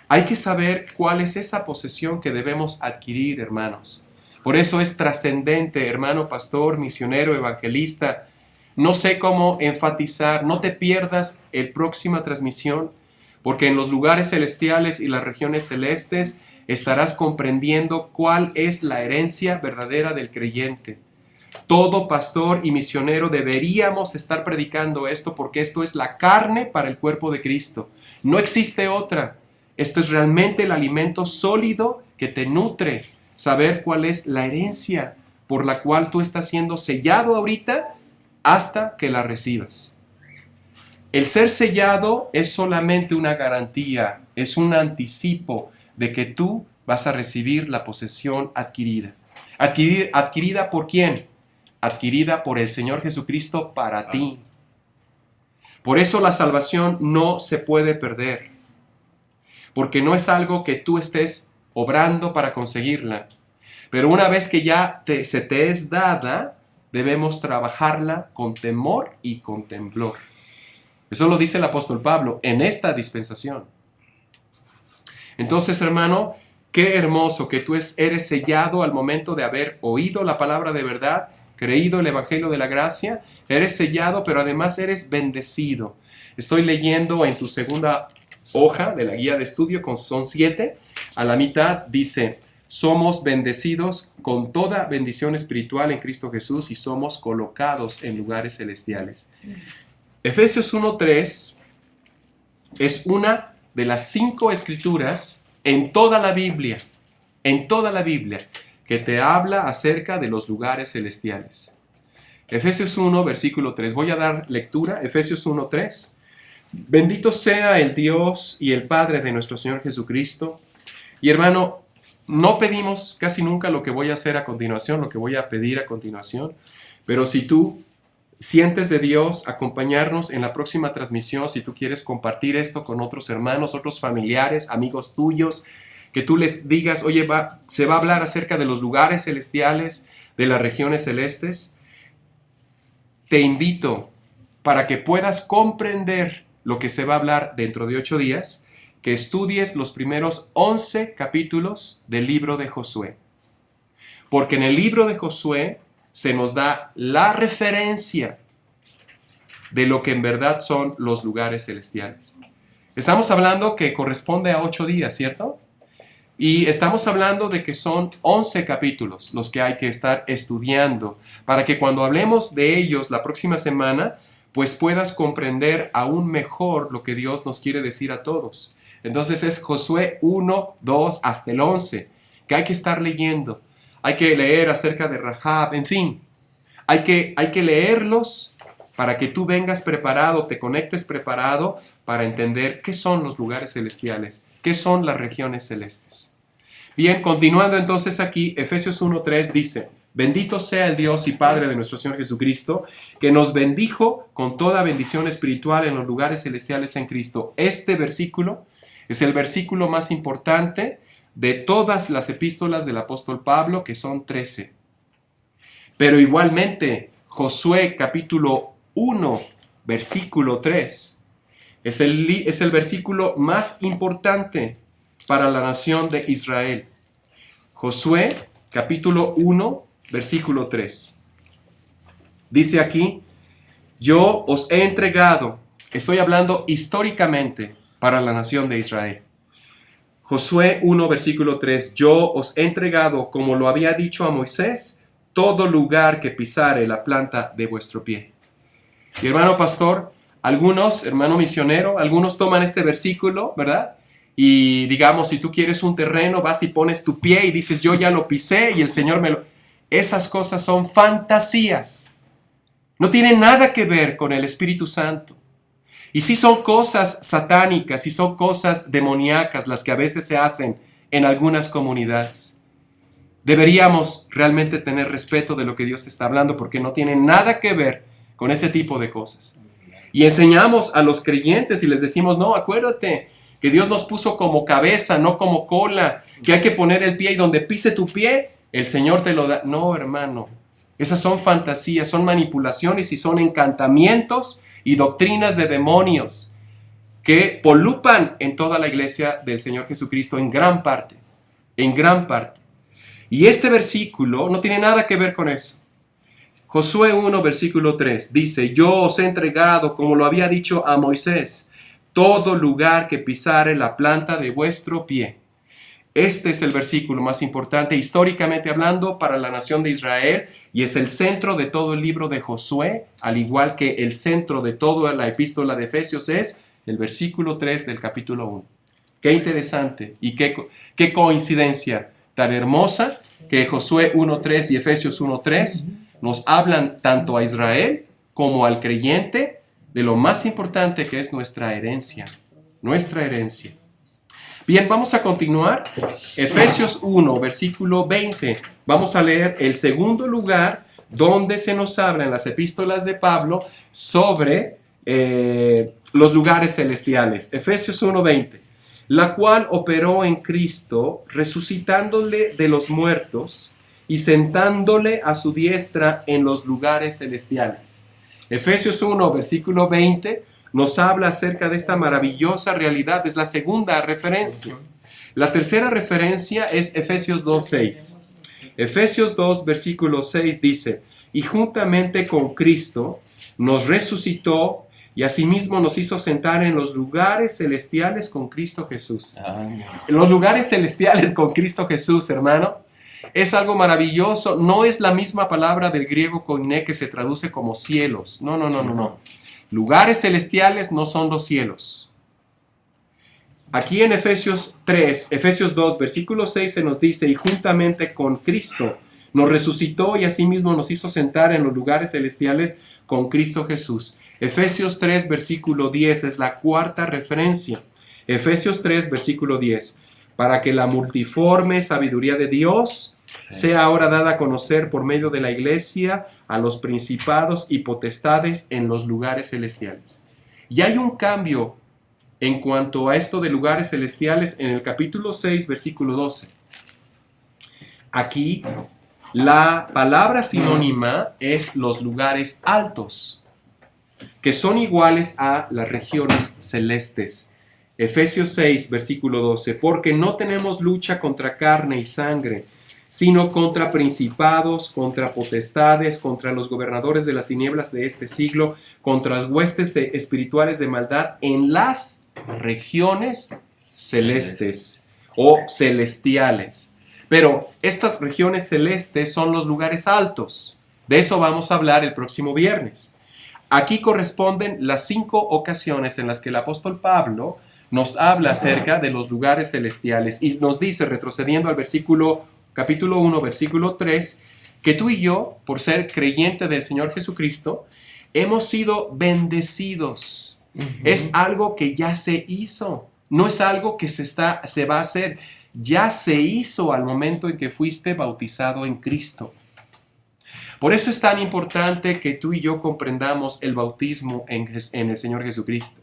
Hay que saber cuál es esa posesión que debemos adquirir, hermanos. Por eso es trascendente, hermano pastor, misionero, evangelista. No sé cómo enfatizar, no te pierdas la próxima transmisión, porque en los lugares celestiales y las regiones celestes estarás comprendiendo cuál es la herencia verdadera del creyente. Todo pastor y misionero deberíamos estar predicando esto, porque esto es la carne para el cuerpo de Cristo. No existe otra. Esto es realmente el alimento sólido que te nutre. Saber cuál es la herencia por la cual tú estás siendo sellado ahorita hasta que la recibas. El ser sellado es solamente una garantía, es un anticipo de que tú vas a recibir la posesión adquirida. ¿Adquirida por quién? Adquirida por el Señor Jesucristo para ti. Por eso la salvación no se puede perder, porque no es algo que tú estés obrando para conseguirla. Pero una vez que ya se te es dada, debemos trabajarla con temor y con temblor. Eso lo dice el apóstol Pablo en esta dispensación. Entonces, hermano, qué hermoso que tú eres sellado al momento de haber oído la palabra de verdad, creído el evangelio de la gracia. Eres sellado, pero además eres bendecido. Estoy leyendo en tu segunda hoja de la guía de estudio, son 7. A la mitad dice: somos bendecidos con toda bendición espiritual en Cristo Jesús y somos colocados en lugares celestiales. Efesios 1:3 es una de las 5 escrituras en toda la Biblia, que te habla acerca de los lugares celestiales. Efesios 1, versículo 3. Voy a dar lectura. Efesios 1:3. Bendito sea el Dios y el Padre de nuestro Señor Jesucristo. Y hermano, no pedimos casi nunca lo que voy a hacer a continuación, lo que voy a pedir a continuación, pero si tú sientes de Dios acompañarnos en la próxima transmisión, si tú quieres compartir esto con otros hermanos, otros familiares, amigos tuyos, que tú les digas: oye, se va a hablar acerca de los lugares celestiales, de las regiones celestes. Te invito para que puedas comprender lo que se va a hablar dentro de 8 días, que estudies los primeros 11 capítulos del libro de Josué. Porque en el libro de Josué se nos da la referencia de lo que en verdad son los lugares celestiales. Estamos hablando que corresponde a 8 días, ¿cierto? Y estamos hablando de que son 11 capítulos los que hay que estar estudiando para que cuando hablemos de ellos la próxima semana, pues puedas comprender aún mejor lo que Dios nos quiere decir a todos. Entonces es Josué 1, 2 hasta el 11, que hay que estar leyendo. Hay que leer acerca de Rahab, en fin. Hay que leerlos para que tú vengas preparado, te conectes preparado para entender qué son los lugares celestiales, qué son las regiones celestes. Bien, continuando entonces aquí, Efesios 1:3 dice: bendito sea el Dios y Padre de nuestro Señor Jesucristo, que nos bendijo con toda bendición espiritual en los lugares celestiales en Cristo. Este versículo es el versículo más importante de todas las epístolas del apóstol Pablo, que son 13. Pero igualmente, Josué capítulo 1, versículo 3, es el versículo más importante para la nación de Israel. Josué capítulo 1, versículo 3. Dice aquí: yo os he entregado, estoy hablando históricamente para la nación de Israel. Josué 1, versículo 3, yo os he entregado, como lo había dicho a Moisés, todo lugar que pisare la planta de vuestro pie. Y hermano pastor, hermano misionero, algunos toman este versículo, ¿verdad? Y digamos, si tú quieres un terreno, vas y pones tu pie y dices: yo ya lo pisé y el Señor me lo... Esas cosas son fantasías. No tienen nada que ver con el Espíritu Santo. Y sí son cosas satánicas, y son cosas demoníacas las que a veces se hacen en algunas comunidades. Deberíamos realmente tener respeto de lo que Dios está hablando, porque no tiene nada que ver con ese tipo de cosas. Y enseñamos a los creyentes y les decimos: no, acuérdate que Dios nos puso como cabeza, no como cola, que hay que poner el pie y donde pise tu pie, el Señor te lo da. No, hermano, esas son fantasías, son manipulaciones y son encantamientos y doctrinas de demonios que polupan en toda la iglesia del Señor Jesucristo en gran parte. Y este versículo no tiene nada que ver con eso. Josué 1, versículo 3 dice: yo os he entregado, como lo había dicho a Moisés, todo lugar que pisare la planta de vuestro pie. Este es el versículo más importante históricamente hablando para la nación de Israel y es el centro de todo el libro de Josué, al igual que el centro de toda la epístola de Efesios es el versículo 3 del capítulo 1. Qué interesante y qué coincidencia tan hermosa que Josué 1.3 y Efesios 1.3 nos hablan tanto a Israel como al creyente de lo más importante que es nuestra herencia. Bien, vamos a continuar. Efesios 1, versículo 20. Vamos a leer el segundo lugar donde se nos habla en las epístolas de Pablo sobre los lugares celestiales. Efesios 1, 20. La cual operó en Cristo, resucitándole de los muertos y sentándole a su diestra en los lugares celestiales. Efesios 1, versículo 20, nos habla acerca de esta maravillosa realidad. Es la segunda referencia. La tercera referencia es Efesios 2, 6. Efesios 2, versículo 6 dice: y juntamente con Cristo nos resucitó y asimismo nos hizo sentar en los lugares celestiales con Cristo Jesús. Amén. Los lugares celestiales con Cristo Jesús, hermano, es algo maravilloso. No es la misma palabra del griego koiné que se traduce como cielos. No, no, no, no, no. Lugares celestiales no son los cielos. Aquí en Efesios 2, versículo 6 se nos dice, y juntamente con Cristo nos resucitó y asimismo nos hizo sentar en los lugares celestiales con Cristo Jesús. Efesios 3, versículo 10 es la cuarta referencia. Efesios 3, versículo 10. Para que la multiforme sabiduría de Dios sea ahora dada a conocer por medio de la iglesia a los principados y potestades en los lugares celestiales. Y hay un cambio en cuanto a esto de lugares celestiales en el capítulo 6, versículo 12. Aquí la palabra sinónima es los lugares altos, que son iguales a las regiones celestes. Efesios 6, versículo 12, porque no tenemos lucha contra carne y sangre, sino contra principados, contra potestades, contra los gobernadores de las tinieblas de este siglo, contra las huestes espirituales de maldad en las regiones celestes o celestiales. Pero estas regiones celestes son los lugares altos. De eso vamos a hablar el próximo viernes. Aquí corresponden las 5 ocasiones en las que el apóstol Pablo nos habla acerca de los lugares celestiales y nos dice, retrocediendo al capítulo 1, versículo 3, que tú y yo, por ser creyente del Señor Jesucristo, hemos sido bendecidos. Es algo que ya se hizo, no es algo que se va a hacer. Ya se hizo al momento en que fuiste bautizado en Cristo. Por eso es tan importante que tú y yo comprendamos el bautismo en el Señor Jesucristo.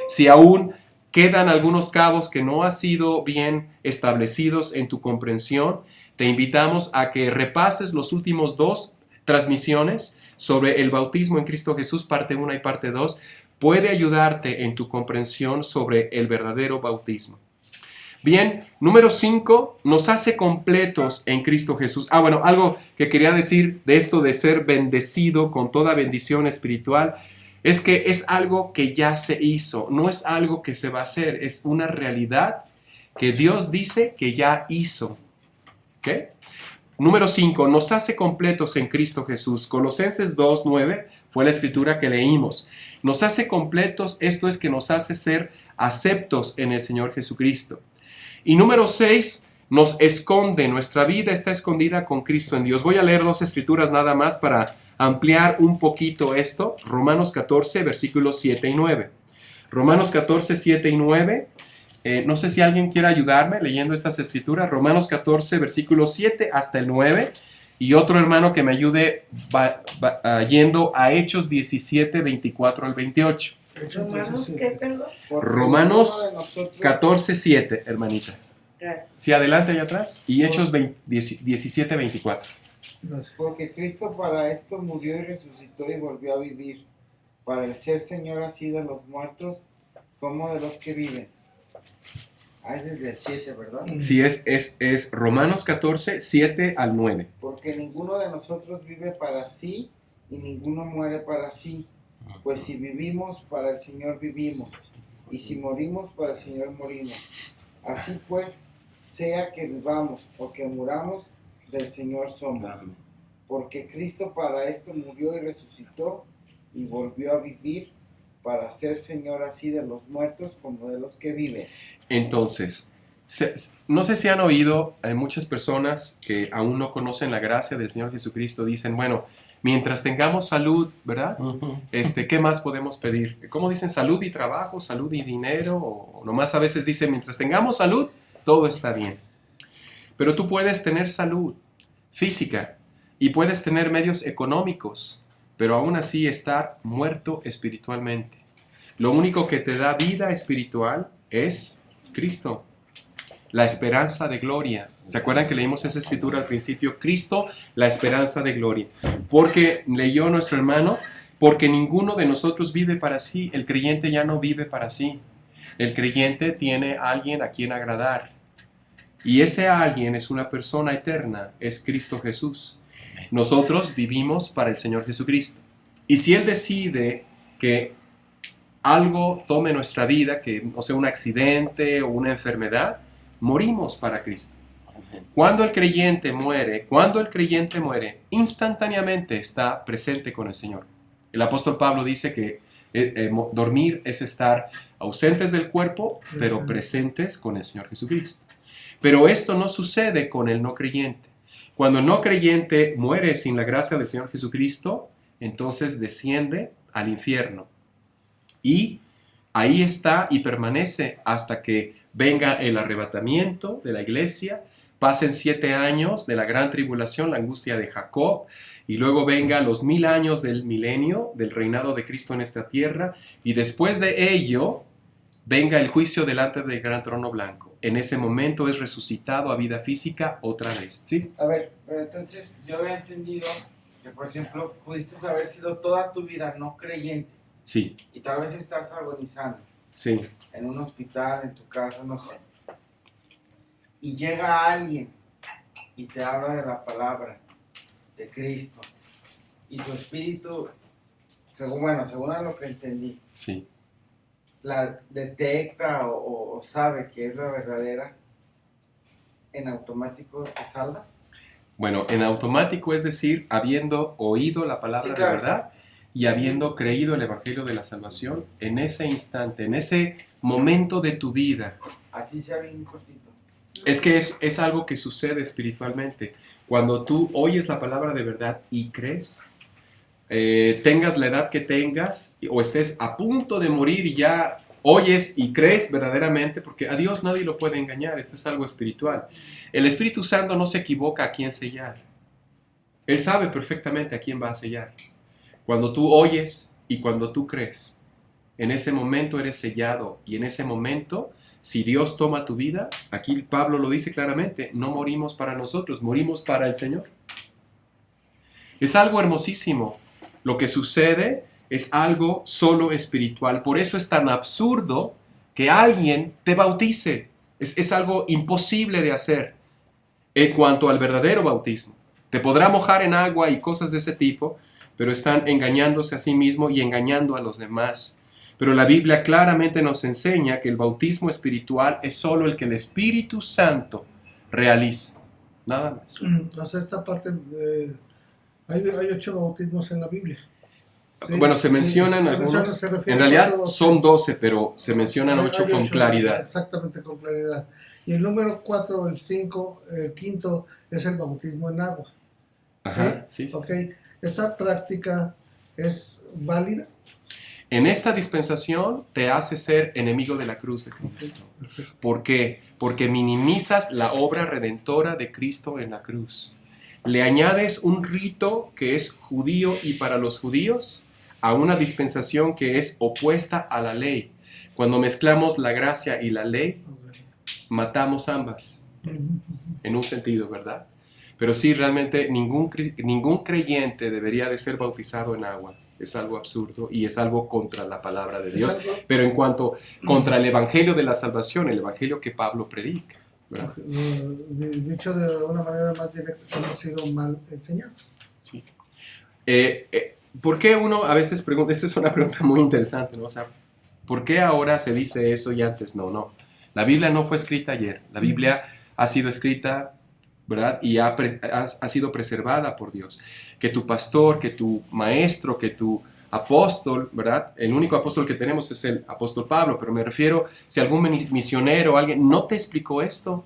Si aún quedan algunos cabos que no han sido bien establecidos en tu comprensión, te invitamos a que repases los últimos 2 transmisiones sobre el bautismo en Cristo Jesús, parte 1 y parte 2. Puede ayudarte en tu comprensión sobre el verdadero bautismo. Bien, número 5, nos hace completos en Cristo Jesús. Bueno, algo que quería decir de esto de ser bendecido con toda bendición espiritual, es que es algo que ya se hizo, no es algo que se va a hacer, es una realidad que Dios dice que ya hizo. ¿Ok? Número 5, nos hace completos en Cristo Jesús. Colosenses 2, 9 fue la escritura que leímos. Nos hace completos, esto es que nos hace ser aceptos en el Señor Jesucristo. Y número 6, nos esconde, nuestra vida está escondida con Cristo en Dios. Voy a leer 2 escrituras nada más para ampliar un poquito esto. Romanos 14, versículos 7 y 9. Romanos 14, 7 y 9. No sé si alguien quiere ayudarme leyendo estas escrituras. Romanos 14, versículos 7 hasta el 9. Y otro hermano que me ayude yendo a Hechos 17, 24 al 28. ¿Romanos qué, perdón? Romanos 14, 7, hermanita. Gracias. Sí, adelante allá atrás. Y Hechos 17, 24. Porque Cristo para esto murió y resucitó y volvió a vivir, para el ser Señor así de los muertos como de los que viven. Es desde el 7, ¿verdad? Sí, es Romanos 14, 7 al 9. Porque ninguno de nosotros vive para sí y ninguno muere para sí. Pues si vivimos, para el Señor vivimos, y si morimos, para el Señor morimos. Así pues, sea que vivamos o que muramos, del Señor somos. Porque Cristo para esto murió y resucitó y volvió a vivir, para ser Señor así de los muertos como de los que viven. Entonces, no sé si han oído, muchas personas que aún no conocen la gracia del Señor Jesucristo dicen, bueno, mientras tengamos salud, ¿verdad? ¿Qué más podemos pedir? ¿Cómo dicen? Salud y trabajo, salud y dinero, o nomás a veces dicen, mientras tengamos salud, todo está bien. Pero tú puedes tener salud física y puedes tener medios económicos, pero aún así estar muerto espiritualmente. Lo único que te da vida espiritual es Cristo, la esperanza de gloria. ¿Se acuerdan que leímos esa escritura al principio? Cristo, la esperanza de gloria. Porque leyó nuestro hermano, porque ninguno de nosotros vive para sí. El creyente ya no vive para sí. El creyente tiene a alguien a quien agradar. Y ese alguien es una persona eterna, es Cristo Jesús. Nosotros vivimos para el Señor Jesucristo. Y si Él decide que algo tome nuestra vida, que no sea un accidente o una enfermedad, morimos para Cristo. Cuando el creyente muere, instantáneamente está presente con el Señor. El apóstol Pablo dice que dormir es estar ausentes del cuerpo, pero presentes con el Señor Jesucristo. Pero esto no sucede con el no creyente. Cuando el no creyente muere sin la gracia del Señor Jesucristo, entonces desciende al infierno. Y ahí está y permanece hasta que venga el arrebatamiento de la iglesia, pasen 7 años de la gran tribulación, la angustia de Jacob, y luego venga los 1000 años del milenio, del reinado de Cristo en esta tierra, y después de ello venga el juicio delante del gran trono blanco. En ese momento es resucitado a vida física otra vez. ¿Sí? A ver, pero entonces yo había entendido que, por ejemplo, pudiste haber sido toda tu vida no creyente Sí, y tal vez estás agonizando sí. en un hospital, en tu casa, no sé. Y llega alguien y te habla de la palabra de Cristo y tu espíritu, según a lo que entendí, Sí. la detecta o sabe que es la verdadera, en automático te salvas. Bueno, en automático, es decir, habiendo oído la palabra Sí, claro. de verdad y habiendo creído el evangelio de la salvación, en ese instante, en ese momento de tu vida. Así sea bien cortito. Es que es algo que sucede espiritualmente. Cuando tú oyes la palabra de verdad y crees, tengas la edad que tengas o estés a punto de morir y ya oyes y crees verdaderamente, porque a Dios nadie lo puede engañar, esto es algo espiritual. El Espíritu Santo no se equivoca a quién sellar. Él sabe perfectamente a quién va a sellar. Cuando tú oyes y cuando tú crees, en ese momento eres sellado y en ese momento, si Dios toma tu vida, aquí Pablo lo dice claramente, no morimos para nosotros, morimos para el Señor. Es algo hermosísimo. Lo que sucede es algo solo espiritual. Por eso es tan absurdo que alguien te bautice. Es algo imposible de hacer en cuanto al verdadero bautismo. Te podrá mojar en agua y cosas de ese tipo, pero están engañándose a sí mismo y engañando a los demás. Pero la Biblia claramente nos enseña que el bautismo espiritual es solo el que el Espíritu Santo realiza. Nada más. Entonces esta parte, hay 8 bautismos en la Biblia. Sí, Bueno, se mencionan sí, algunos. se refiere En realidad a 8, son 12, pero se mencionan hay 8 con 8, claridad. Exactamente, con claridad. Y el número 4, el 5, el quinto es el bautismo en agua. Ajá, sí. Ok, esa práctica es válida. En esta dispensación te hace ser enemigo de la cruz de Cristo. ¿Por qué? Porque minimizas la obra redentora de Cristo en la cruz. Le añades un rito que es judío y para los judíos a una dispensación que es opuesta a la ley. Cuando mezclamos la gracia y la ley, matamos ambas, en un sentido, ¿verdad? Pero sí, realmente ningún creyente debería de ser bautizado en agua. Es algo absurdo y es algo contra la palabra de Dios. Pero en cuanto contra el evangelio de la salvación, el evangelio que Pablo predica, ¿verdad? Dicho de una manera más directa, hemos sido mal enseñados. Sí. ¿Por qué uno a veces pregunta? Esta es una pregunta muy interesante, ¿no? O sea, ¿por qué ahora se dice eso y antes no? No. La Biblia no fue escrita ayer. La Biblia ha sido escrita, ¿verdad? Y ha sido preservada por Dios. Que tu pastor, que tu maestro, que tu apóstol, ¿verdad? El único apóstol que tenemos es el apóstol Pablo, pero me refiero, si algún misionero o alguien no te explicó esto,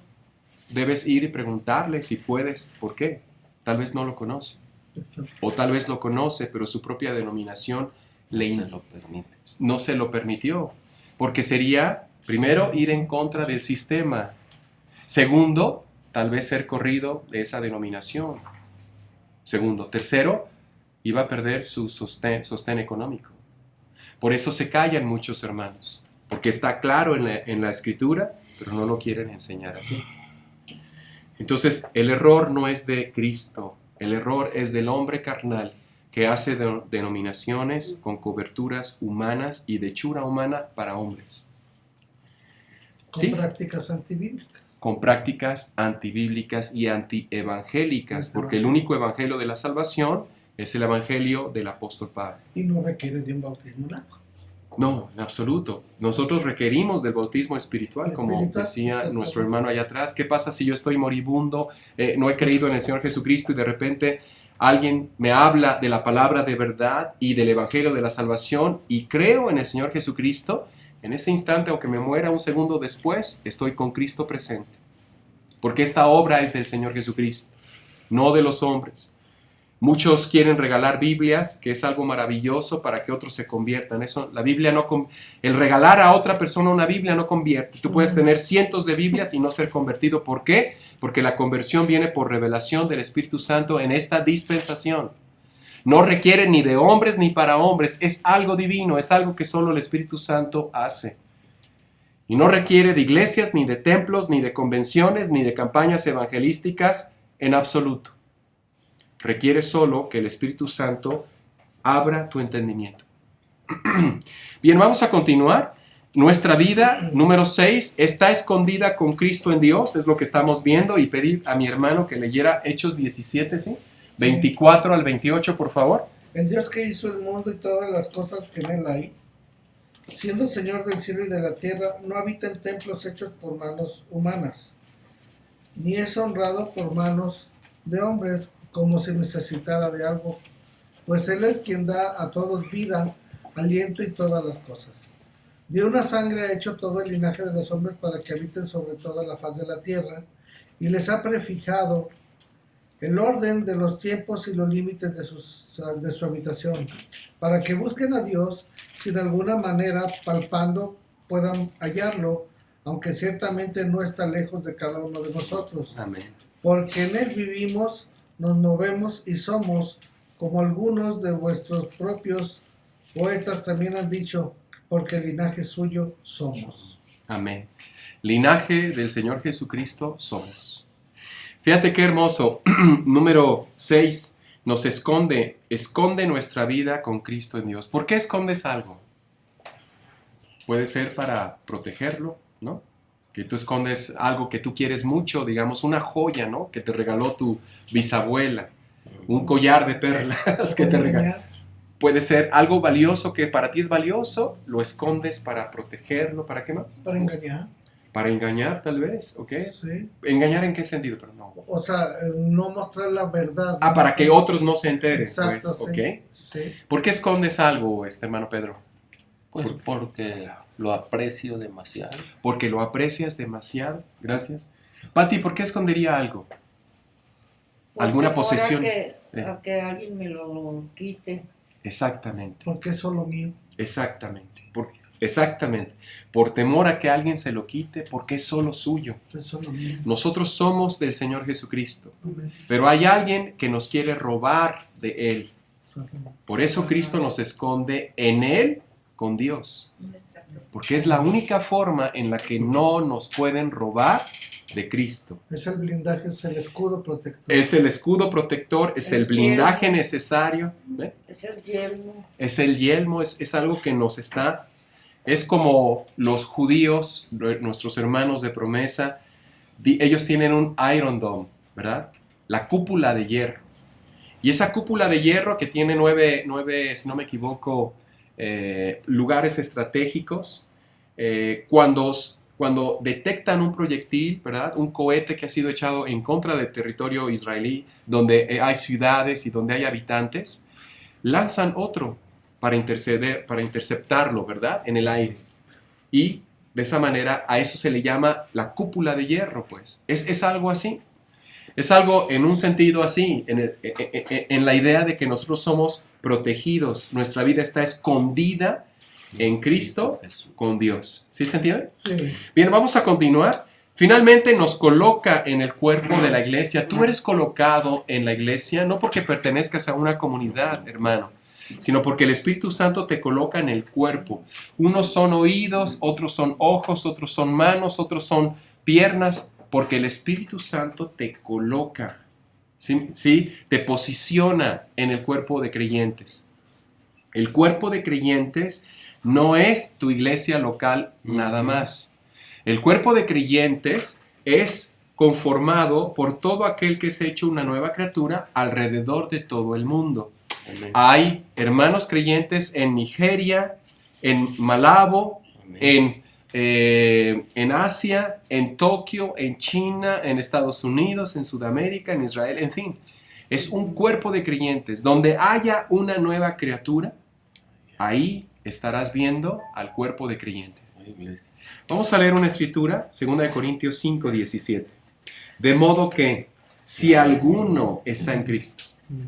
debes ir y preguntarle si puedes, ¿por qué? Tal vez no lo conoce. Exacto. O tal vez lo conoce, pero su propia denominación no se lo permitió. Porque sería, primero, ir en contra del sistema. Segundo, tal vez ser corrido de esa denominación. Segundo. Tercero, iba a perder su sostén económico. Por eso se callan muchos hermanos, porque está claro en la Escritura, pero no lo quieren enseñar así. Entonces, el error no es de Cristo, el error es del hombre carnal que hace denominaciones con coberturas humanas y de hechura humana para hombres. Con prácticas antibíblicas. Con prácticas antibíblicas y antievangélicas, porque el único evangelio de la salvación es el evangelio del apóstol Pablo. Y no requiere de un bautismo en agua. No, en absoluto. Nosotros requerimos del bautismo espiritual, como Espiritual, decía exacto. nuestro hermano allá atrás. ¿Qué pasa si yo estoy moribundo, no he creído en el Señor Jesucristo y de repente alguien me habla de la palabra de verdad y del Evangelio de la salvación y creo en el Señor Jesucristo? En ese instante, aunque me muera un segundo después, estoy con Cristo presente. Porque esta obra es del Señor Jesucristo, no de los hombres. Muchos quieren regalar Biblias, que es algo maravilloso para que otros se conviertan. Eso, la Biblia no, el regalar a otra persona una Biblia no convierte. Tú puedes tener cientos de Biblias y no ser convertido. ¿Por qué? Porque la conversión viene por revelación del Espíritu Santo en esta dispensación. No requiere ni de hombres ni para hombres. Es algo divino, es algo que solo el Espíritu Santo hace. Y no requiere de iglesias, ni de templos, ni de convenciones, ni de campañas evangelísticas en absoluto. Requiere solo que el Espíritu Santo abra tu entendimiento. Bien, vamos a continuar. Nuestra vida, número 6, está escondida con Cristo en Dios, es lo que estamos viendo, y pedí a mi hermano que leyera Hechos 17, ¿sí? 24 al 28, por favor. El Dios que hizo el mundo y todas las cosas que en él hay, siendo Señor del cielo y de la tierra, no habita en templos hechos por manos humanas, ni es honrado por manos de hombres, como si necesitara de algo, pues Él es quien da a todos vida, aliento y todas las cosas. De una sangre ha hecho todo el linaje de los hombres para que habiten sobre toda la faz de la tierra, y les ha prefijado el orden de los tiempos y los límites de su habitación, para que busquen a Dios, sin alguna manera palpando puedan hallarlo, aunque ciertamente no está lejos de cada uno de nosotros. Amén. Porque en Él vivimos, nos movemos y somos, como algunos de vuestros propios poetas también han dicho, porque el linaje suyo somos. Amén. Linaje del Señor Jesucristo somos. Fíjate qué hermoso. Número 6, nos esconde nuestra vida con Cristo en Dios. ¿Por qué escondes algo? Puede ser para protegerlo, ¿no? Que tú escondes algo que tú quieres mucho, digamos una joya, ¿no? Que te regaló tu bisabuela, un collar de perlas que te regaló. Puede ser algo valioso que para ti es valioso, lo escondes para protegerlo, ¿para qué más? Para engañar. Para engañar, tal vez, ¿ok? Sí. ¿Engañar en qué sentido? Pero no. O sea, no mostrar la verdad. Ah, para que otros no se enteren, Exacto, pues, ¿ok? sí. Sí. ¿Por qué escondes algo, hermano Pedro? Pues porque lo aprecio demasiado. Porque lo aprecias demasiado. Gracias. Pati, ¿por qué escondería algo? ¿Alguna Porque posesión? A que alguien me lo quite. Exactamente, Porque es solo mío. exactamente. Exactamente. Por temor a que alguien se lo quite, porque es solo suyo. Es solo mío. Nosotros somos del Señor Jesucristo. Amén. Pero hay alguien que nos quiere robar de Él. Exactamente. Por eso Cristo nos esconde en Él con Dios. Porque es la única forma en la que no nos pueden robar de Cristo. Es el blindaje, es el escudo protector. Es el escudo protector, es el blindaje necesario. ¿Ve? Es el yelmo. Es el yelmo, es algo que nos está... Es como los judíos, nuestros hermanos de promesa, ellos tienen un Iron Dome, ¿verdad? La cúpula de hierro. Y esa cúpula de hierro que tiene nueve, si no me equivoco, lugares estratégicos, cuando detectan un proyectil, ¿verdad? Un cohete que ha sido echado en contra del territorio israelí, donde hay ciudades y donde hay habitantes, lanzan otro para interceptarlo, ¿verdad? En el aire. Y de esa manera a eso se le llama la cúpula de hierro, pues. Es algo así. Es algo en un sentido así, en la idea de que nosotros somos protegidos. Nuestra vida está escondida en Cristo con Dios. ¿Sí se entiende? Sí. Bien, vamos a continuar. Finalmente nos coloca en el cuerpo de la iglesia. Tú eres colocado en la iglesia no porque pertenezcas a una comunidad, hermano, sino porque el Espíritu Santo te coloca en el cuerpo. Unos son oídos, otros son ojos, otros son manos, otros son piernas, porque el Espíritu Santo te coloca, ¿sí? Te posiciona en el cuerpo de creyentes. El cuerpo de creyentes no es tu iglesia local nada más. El cuerpo de creyentes es conformado por todo aquel que es hecho una nueva criatura alrededor de todo el mundo. Amén. Hay hermanos creyentes en Nigeria, en Malabo, Amén. en Asia, en Tokio, en China, en Estados Unidos, en Sudamérica, en Israel, en fin. Es un cuerpo de creyentes. Donde haya una nueva criatura, ahí estarás viendo al cuerpo de creyentes. Iglesia. Vamos a leer una escritura, 2 Corintios 5, 17. De modo que si alguno está en Cristo.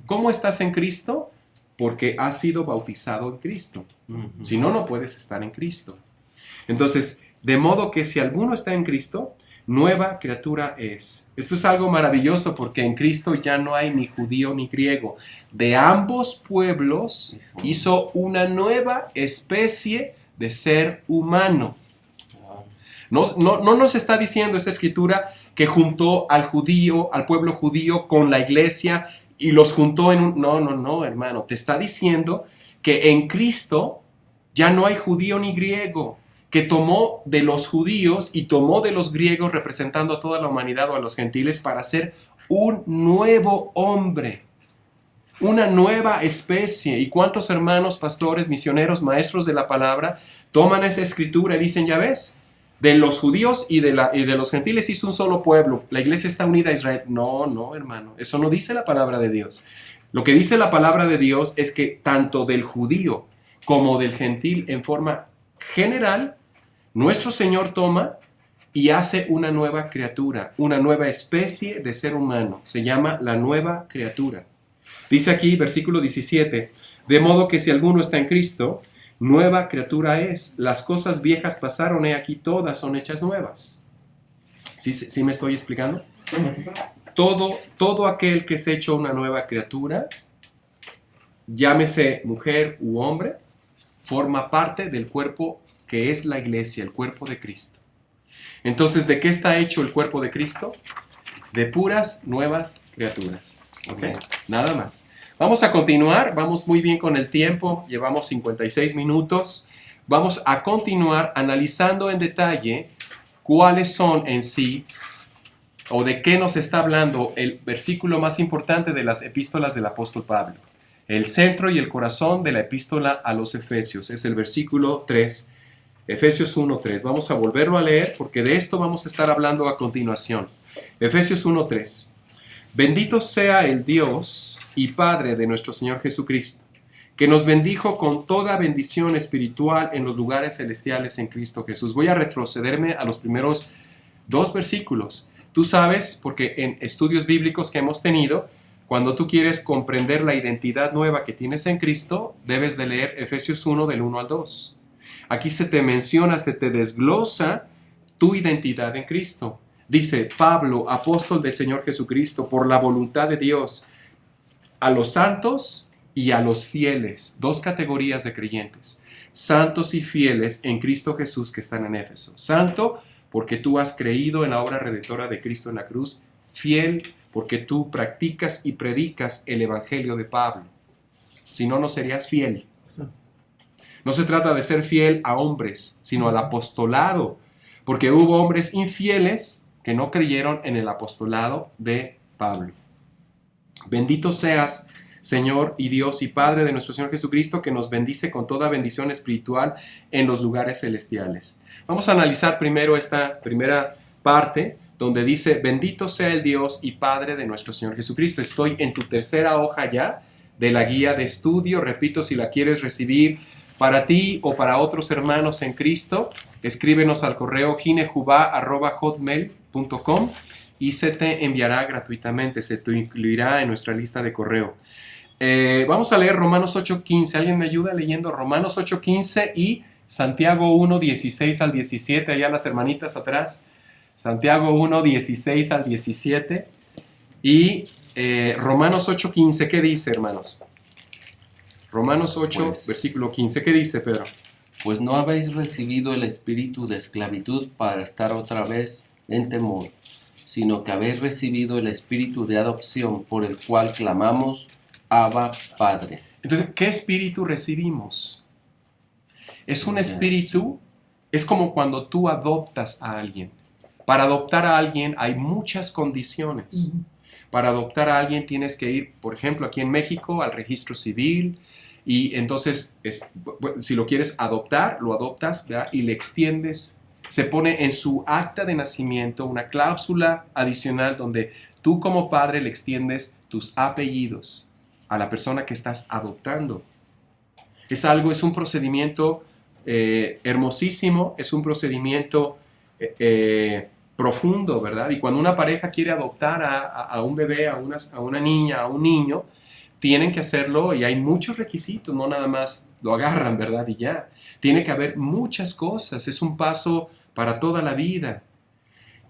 ¿Cómo estás en Cristo? Porque has sido bautizado en Cristo. Ujú. Si no, no puedes estar en Cristo. Entonces, de modo que si alguno está en Cristo, nueva criatura es. Esto es algo maravilloso porque en Cristo ya no hay ni judío ni griego. De ambos pueblos hizo una nueva especie de ser humano. No nos está diciendo esta escritura que juntó al judío, al pueblo judío con la iglesia y los juntó en un... No, hermano. Te está diciendo que en Cristo ya no hay judío ni griego, que tomó de los judíos y tomó de los griegos representando a toda la humanidad o a los gentiles para ser un nuevo hombre, una nueva especie. ¿Y cuántos hermanos, pastores, misioneros, maestros de la palabra toman esa escritura y dicen, ya ves, de los judíos y de los gentiles hizo un solo pueblo, la iglesia está unida a Israel? No, hermano, eso no dice la palabra de Dios. Lo que dice la palabra de Dios es que tanto del judío como del gentil en forma general, nuestro Señor toma y hace una nueva criatura, una nueva especie de ser humano. Se llama la nueva criatura. Dice aquí, versículo 17, de modo que si alguno está en Cristo, nueva criatura es. Las cosas viejas pasaron, he aquí todas son hechas nuevas. ¿Sí me estoy explicando? Todo aquel que es hecho una nueva criatura, llámese mujer u hombre, forma parte del cuerpo que es la iglesia, el cuerpo de Cristo. Entonces, ¿de qué está hecho el cuerpo de Cristo? De puras nuevas criaturas. ¿Ok? Nada más. Vamos a continuar, vamos muy bien con el tiempo, llevamos 56 minutos. Vamos a continuar analizando en detalle cuáles son en sí, o de qué nos está hablando el versículo más importante de las epístolas del apóstol Pablo. El centro y el corazón de la epístola a los Efesios es el versículo 3, Efesios 1:3. Vamos a volverlo a leer porque de esto vamos a estar hablando a continuación. Efesios 1:3. Bendito sea el Dios y Padre de nuestro Señor Jesucristo, que nos bendijo con toda bendición espiritual en los lugares celestiales en Cristo Jesús. Voy a retrocederme a los primeros 2 versículos. Tú sabes, porque en estudios bíblicos que hemos tenido, cuando tú quieres comprender la identidad nueva que tienes en Cristo, debes de leer Efesios 1 del 1 al 2. Aquí se te menciona, se te desglosa tu identidad en Cristo. Dice, Pablo, apóstol del Señor Jesucristo, por la voluntad de Dios, a los santos y a los fieles, 2 categorías de creyentes, santos y fieles en Cristo Jesús que están en Éfeso. Santo, porque tú has creído en la obra redentora de Cristo en la cruz. Fiel, porque tú practicas y predicas el evangelio de Pablo. Si no, no serías fiel. No se trata de ser fiel a hombres, sino al apostolado, porque hubo hombres infieles que no creyeron en el apostolado de Pablo. Bendito seas, Señor y Dios y Padre de nuestro Señor Jesucristo, que nos bendice con toda bendición espiritual en los lugares celestiales. Vamos a analizar primero esta primera parte, donde dice, bendito sea el Dios y Padre de nuestro Señor Jesucristo. Estoy en tu tercera hoja ya de la guía de estudio. Repito, si la quieres recibir para ti o para otros hermanos en Cristo, escríbenos al correo ginejuba@hotmail.com y se te enviará gratuitamente, se te incluirá en nuestra lista de correo. Vamos a leer Romanos 8:15. ¿Alguien me ayuda leyendo Romanos 8:15 y Santiago 1:16 al 17? Allá las hermanitas atrás. Santiago 1:16 al 17 y Romanos 8:15. ¿Qué dice, hermanos? Romanos 8, versículo 15. ¿Qué dice, Pedro? Pues no habéis recibido el espíritu de esclavitud para estar otra vez en temor, sino que habéis recibido el espíritu de adopción por el cual clamamos, Abba, Padre. Entonces, ¿qué espíritu recibimos? Es un espíritu, es como cuando tú adoptas a alguien. Para adoptar a alguien hay muchas condiciones. Para adoptar a alguien tienes que ir, por ejemplo, aquí en México, al registro civil, Y entonces, si lo quieres adoptar, lo adoptas, ¿verdad? Y le extiendes. Se pone en su acta de nacimiento una cláusula adicional donde tú como padre le extiendes tus apellidos a la persona que estás adoptando. Es un procedimiento hermosísimo, es un procedimiento profundo, ¿verdad? Y cuando una pareja quiere adoptar a un bebé, a una niña, a un niño, tienen que hacerlo y hay muchos requisitos, no nada más lo agarran, ¿verdad? Y ya. Tiene que haber muchas cosas, es un paso para toda la vida.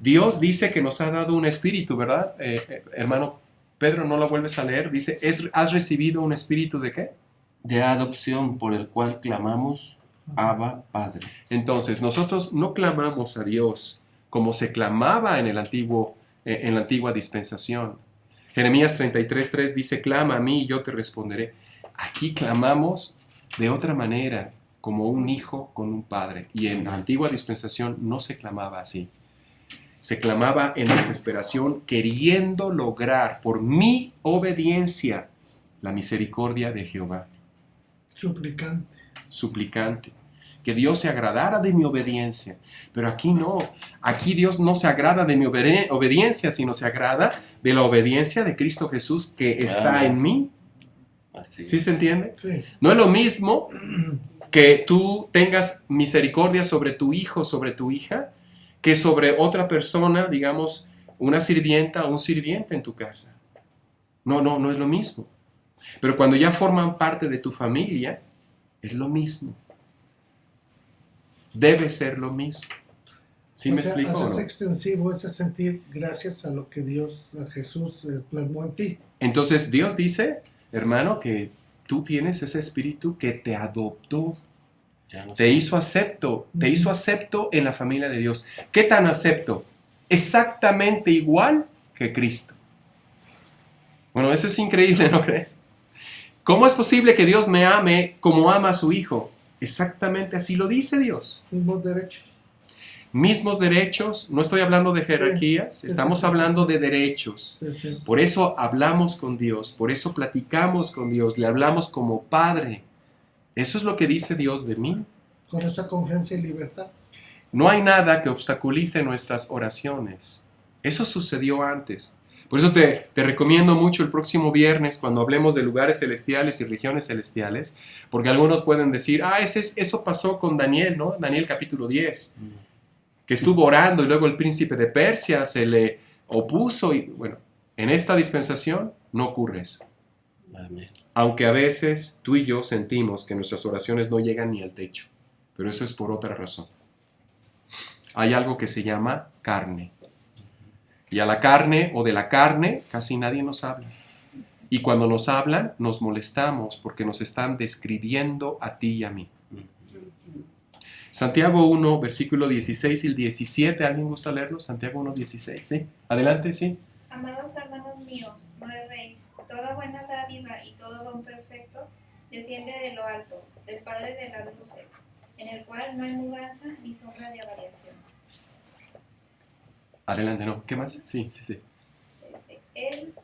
Dios dice que nos ha dado un espíritu, ¿verdad? Hermano Pedro, ¿no lo vuelves a leer? Dice, ¿has recibido un espíritu de qué? De adopción, por el cual clamamos, Abba, Padre. Entonces, nosotros no clamamos a Dios como se clamaba en la antigua dispensación. Jeremías 33:3 dice, clama a mí y yo te responderé. Aquí clamamos de otra manera, como un hijo con un padre. Y en la antigua dispensación no se clamaba así. Se clamaba en desesperación, queriendo lograr por mi obediencia la misericordia de Jehová. Suplicante. Que Dios se agradara de mi obediencia. Pero aquí no. Aquí Dios no se agrada de mi obediencia, sino se agrada de la obediencia de Cristo Jesús que está en mí. Así ¿Sí se entiende? Sí. No es lo mismo que tú tengas misericordia sobre tu hijo, sobre tu hija, que sobre otra persona, digamos, una sirvienta o un sirviente en tu casa. No es lo mismo. Pero cuando ya forman parte de tu familia, es lo mismo. Debe ser lo mismo. ¿Sí me explico? Haces ¿No? extensivo ese sentir gracias a lo que a Jesús plasmó en ti. Entonces Dios dice, hermano, que tú tienes ese espíritu que te adoptó. Te hizo acepto en la familia de Dios. ¿Qué tan acepto? Exactamente igual que Cristo. Bueno, eso es increíble, ¿no crees? ¿Cómo es posible que Dios me ame como ama a su Hijo? Exactamente así lo dice Dios. Mismos derechos, no estoy hablando de jerarquías, estamos hablando de derechos. Sí. Por eso hablamos con Dios, por eso platicamos con Dios, le hablamos como Padre. Eso es lo que dice Dios de mí. Con esa confianza y libertad. No hay nada que obstaculice nuestras oraciones. Eso sucedió antes. Por eso te recomiendo mucho el próximo viernes cuando hablemos de lugares celestiales y regiones celestiales, porque algunos pueden decir, eso pasó con Daniel, ¿no? Daniel capítulo 10, que estuvo orando y luego el príncipe de Persia se le opuso y bueno, en esta dispensación no ocurre eso. Amén. Aunque a veces tú y yo sentimos que nuestras oraciones no llegan ni al techo, pero eso es por otra razón. Hay algo que se llama carne. Y a la carne o de la carne casi nadie nos habla. Y cuando nos hablan nos molestamos porque nos están describiendo a ti y a mí. Santiago 1, versículo 16 y el 17. ¿Alguien gusta leerlo? Santiago 1, 16. ¿Sí? Adelante, sí. Amados hermanos míos, no erréis. Toda buena dádiva y todo don perfecto desciende de lo alto, del Padre de las luces, en el cual no hay mudanza ni sombra de variación. Adelante, ¿no? ¿Qué más? Sí. Él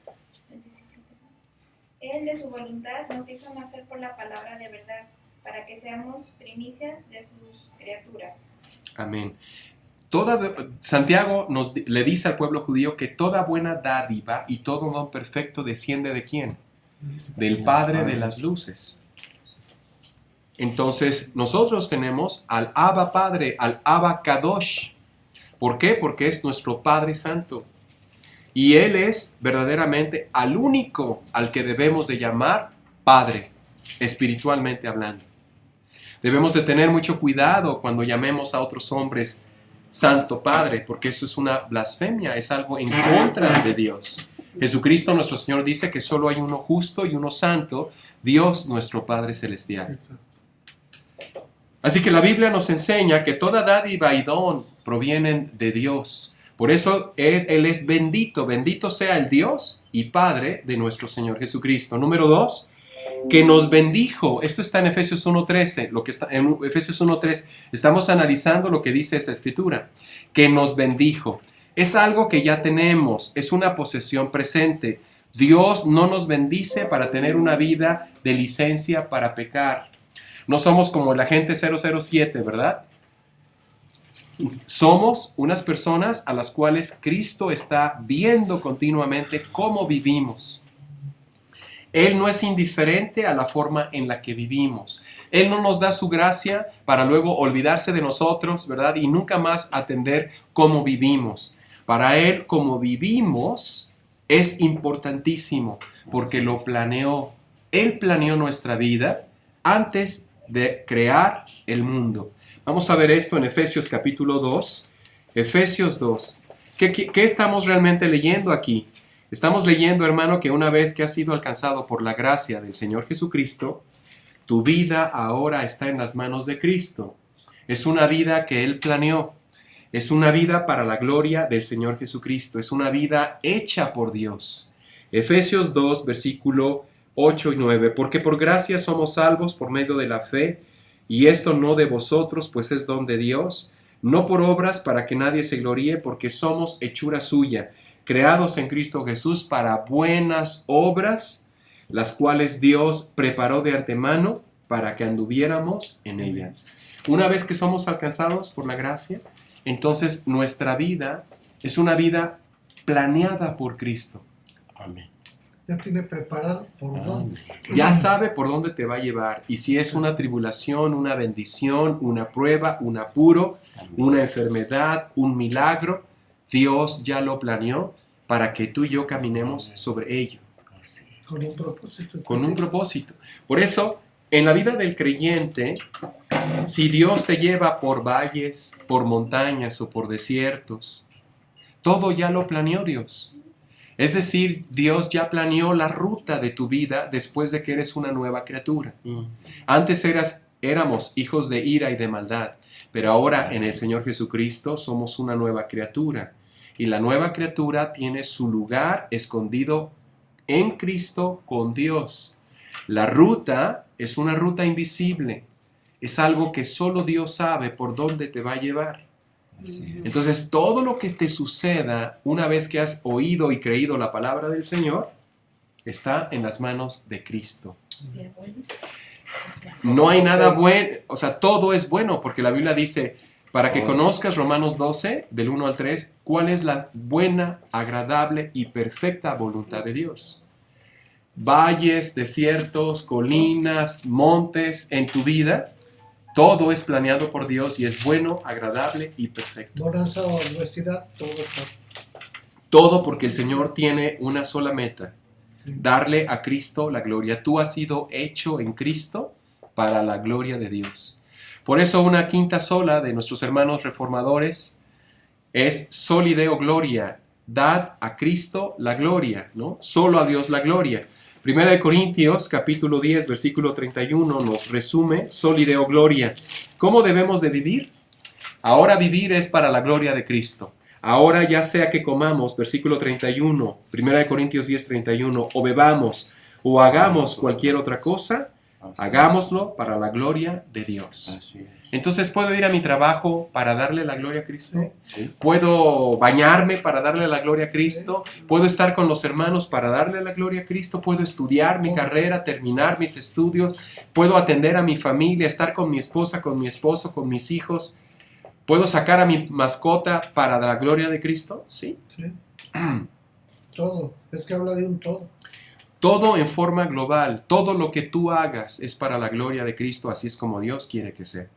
de su voluntad nos hizo nacer por la palabra de verdad, para que seamos primicias de sus criaturas. Amén. Santiago le dice al pueblo judío que toda buena dádiva y todo don perfecto desciende ¿de quién? Del Padre de las luces. Entonces nosotros tenemos al Abba Padre, al Abba Kadosh. ¿Por qué? Porque es nuestro Padre Santo. Y Él es verdaderamente al único al que debemos de llamar Padre, espiritualmente hablando. Debemos de tener mucho cuidado cuando llamemos a otros hombres Santo Padre, porque eso es una blasfemia, es algo en contra de Dios. Jesucristo nuestro Señor dice que solo hay uno justo y uno santo, Dios nuestro Padre Celestial. Así que la Biblia nos enseña que toda dádiva y don provienen de Dios. Por eso Él es bendito, bendito sea el Dios y Padre de nuestro Señor Jesucristo. Número 2, que nos bendijo. Esto está en Efesios 1:13. En Efesios 1:3 estamos analizando lo que dice esta escritura. Que nos bendijo. Es algo que ya tenemos, es una posesión presente. Dios no nos bendice para tener una vida de licencia para pecar. No somos como el agente 007, ¿verdad? Somos unas personas a las cuales Cristo está viendo continuamente cómo vivimos. Él no es indiferente a la forma en la que vivimos. Él no nos da su gracia para luego olvidarse de nosotros, ¿verdad? Y nunca más atender cómo vivimos. Para Él, cómo vivimos es importantísimo porque lo planeó. Él planeó nuestra vida antes de crear el mundo. Vamos a ver esto en Efesios capítulo 2. Efesios 2. ¿Qué estamos realmente leyendo aquí? Estamos leyendo, hermano, que una vez que has sido alcanzado por la gracia del Señor Jesucristo, tu vida ahora está en las manos de Cristo. Es una vida que Él planeó. Es una vida para la gloria del Señor Jesucristo. Es una vida hecha por Dios. Efesios 2, versículo 8 y 9. Porque por gracia somos salvos por medio de la fe, y esto no de vosotros, pues es don de Dios, no por obras para que nadie se gloríe, porque somos hechura suya, creados en Cristo Jesús para buenas obras, las cuales Dios preparó de antemano para que anduviéramos en ellas. Una vez que somos alcanzados por la gracia, entonces nuestra vida es una vida planeada por Cristo. Amén. Ya tiene preparado por dónde. Ya sabe por dónde te va a llevar. Y si es una tribulación, una bendición, una prueba, un apuro, una enfermedad, un milagro, Dios ya lo planeó para que tú y yo caminemos sobre ello. Con un propósito. Con un propósito. Por eso, en la vida del creyente, si Dios te lleva por valles, por montañas o por desiertos, todo ya lo planeó Dios. Es decir, Dios ya planeó la ruta de tu vida después de que eres una nueva criatura. Antes éramos hijos de ira y de maldad, pero ahora en el Señor Jesucristo somos una nueva criatura. Y la nueva criatura tiene su lugar escondido en Cristo con Dios. La ruta es una ruta invisible. Es algo que solo Dios sabe por dónde te va a llevar. Entonces, todo lo que te suceda una vez que has oído y creído la palabra del Señor, está en las manos de Cristo. No hay nada bueno, o sea, todo es bueno, porque la Biblia dice, para que conozcas, Romanos 12, del 1 al 3, cuál es la buena, agradable y perfecta voluntad de Dios. Valles, desiertos, colinas, montes en tu vida, todo es planeado por Dios y es bueno, agradable y perfecto. Bonanza o adversidad, todo está. Todo porque el Señor tiene una sola meta, darle a Cristo la gloria. Tú has sido hecho en Cristo para la gloria de Dios. Por eso una quinta sola de nuestros hermanos reformadores es soli Deo gloria, dad a Cristo la gloria, ¿no? Solo a Dios la gloria. Primera de Corintios, capítulo 10, versículo 31, nos resume soli Deo gloria. ¿Cómo debemos de vivir? Ahora vivir es para la gloria de Cristo. Ahora ya sea que comamos, versículo 31, Primera de Corintios 10, 31, o bebamos, o hagamos cualquier otra cosa, hagámoslo para la gloria de Dios. Así es. Entonces, ¿puedo ir a mi trabajo para darle la gloria a Cristo? Sí. ¿Puedo bañarme para darle la gloria a Cristo? ¿Puedo estar con los hermanos para darle la gloria a Cristo? ¿Puedo estudiar mi carrera, terminar mis estudios? ¿Puedo atender a mi familia, estar con mi esposa, con mi esposo, con mis hijos? ¿Puedo sacar a mi mascota para la gloria de Cristo? Sí. Sí. Todo. Es que habla de un todo. Todo en forma global, todo lo que tú hagas es para la gloria de Cristo, así es como Dios quiere que sea.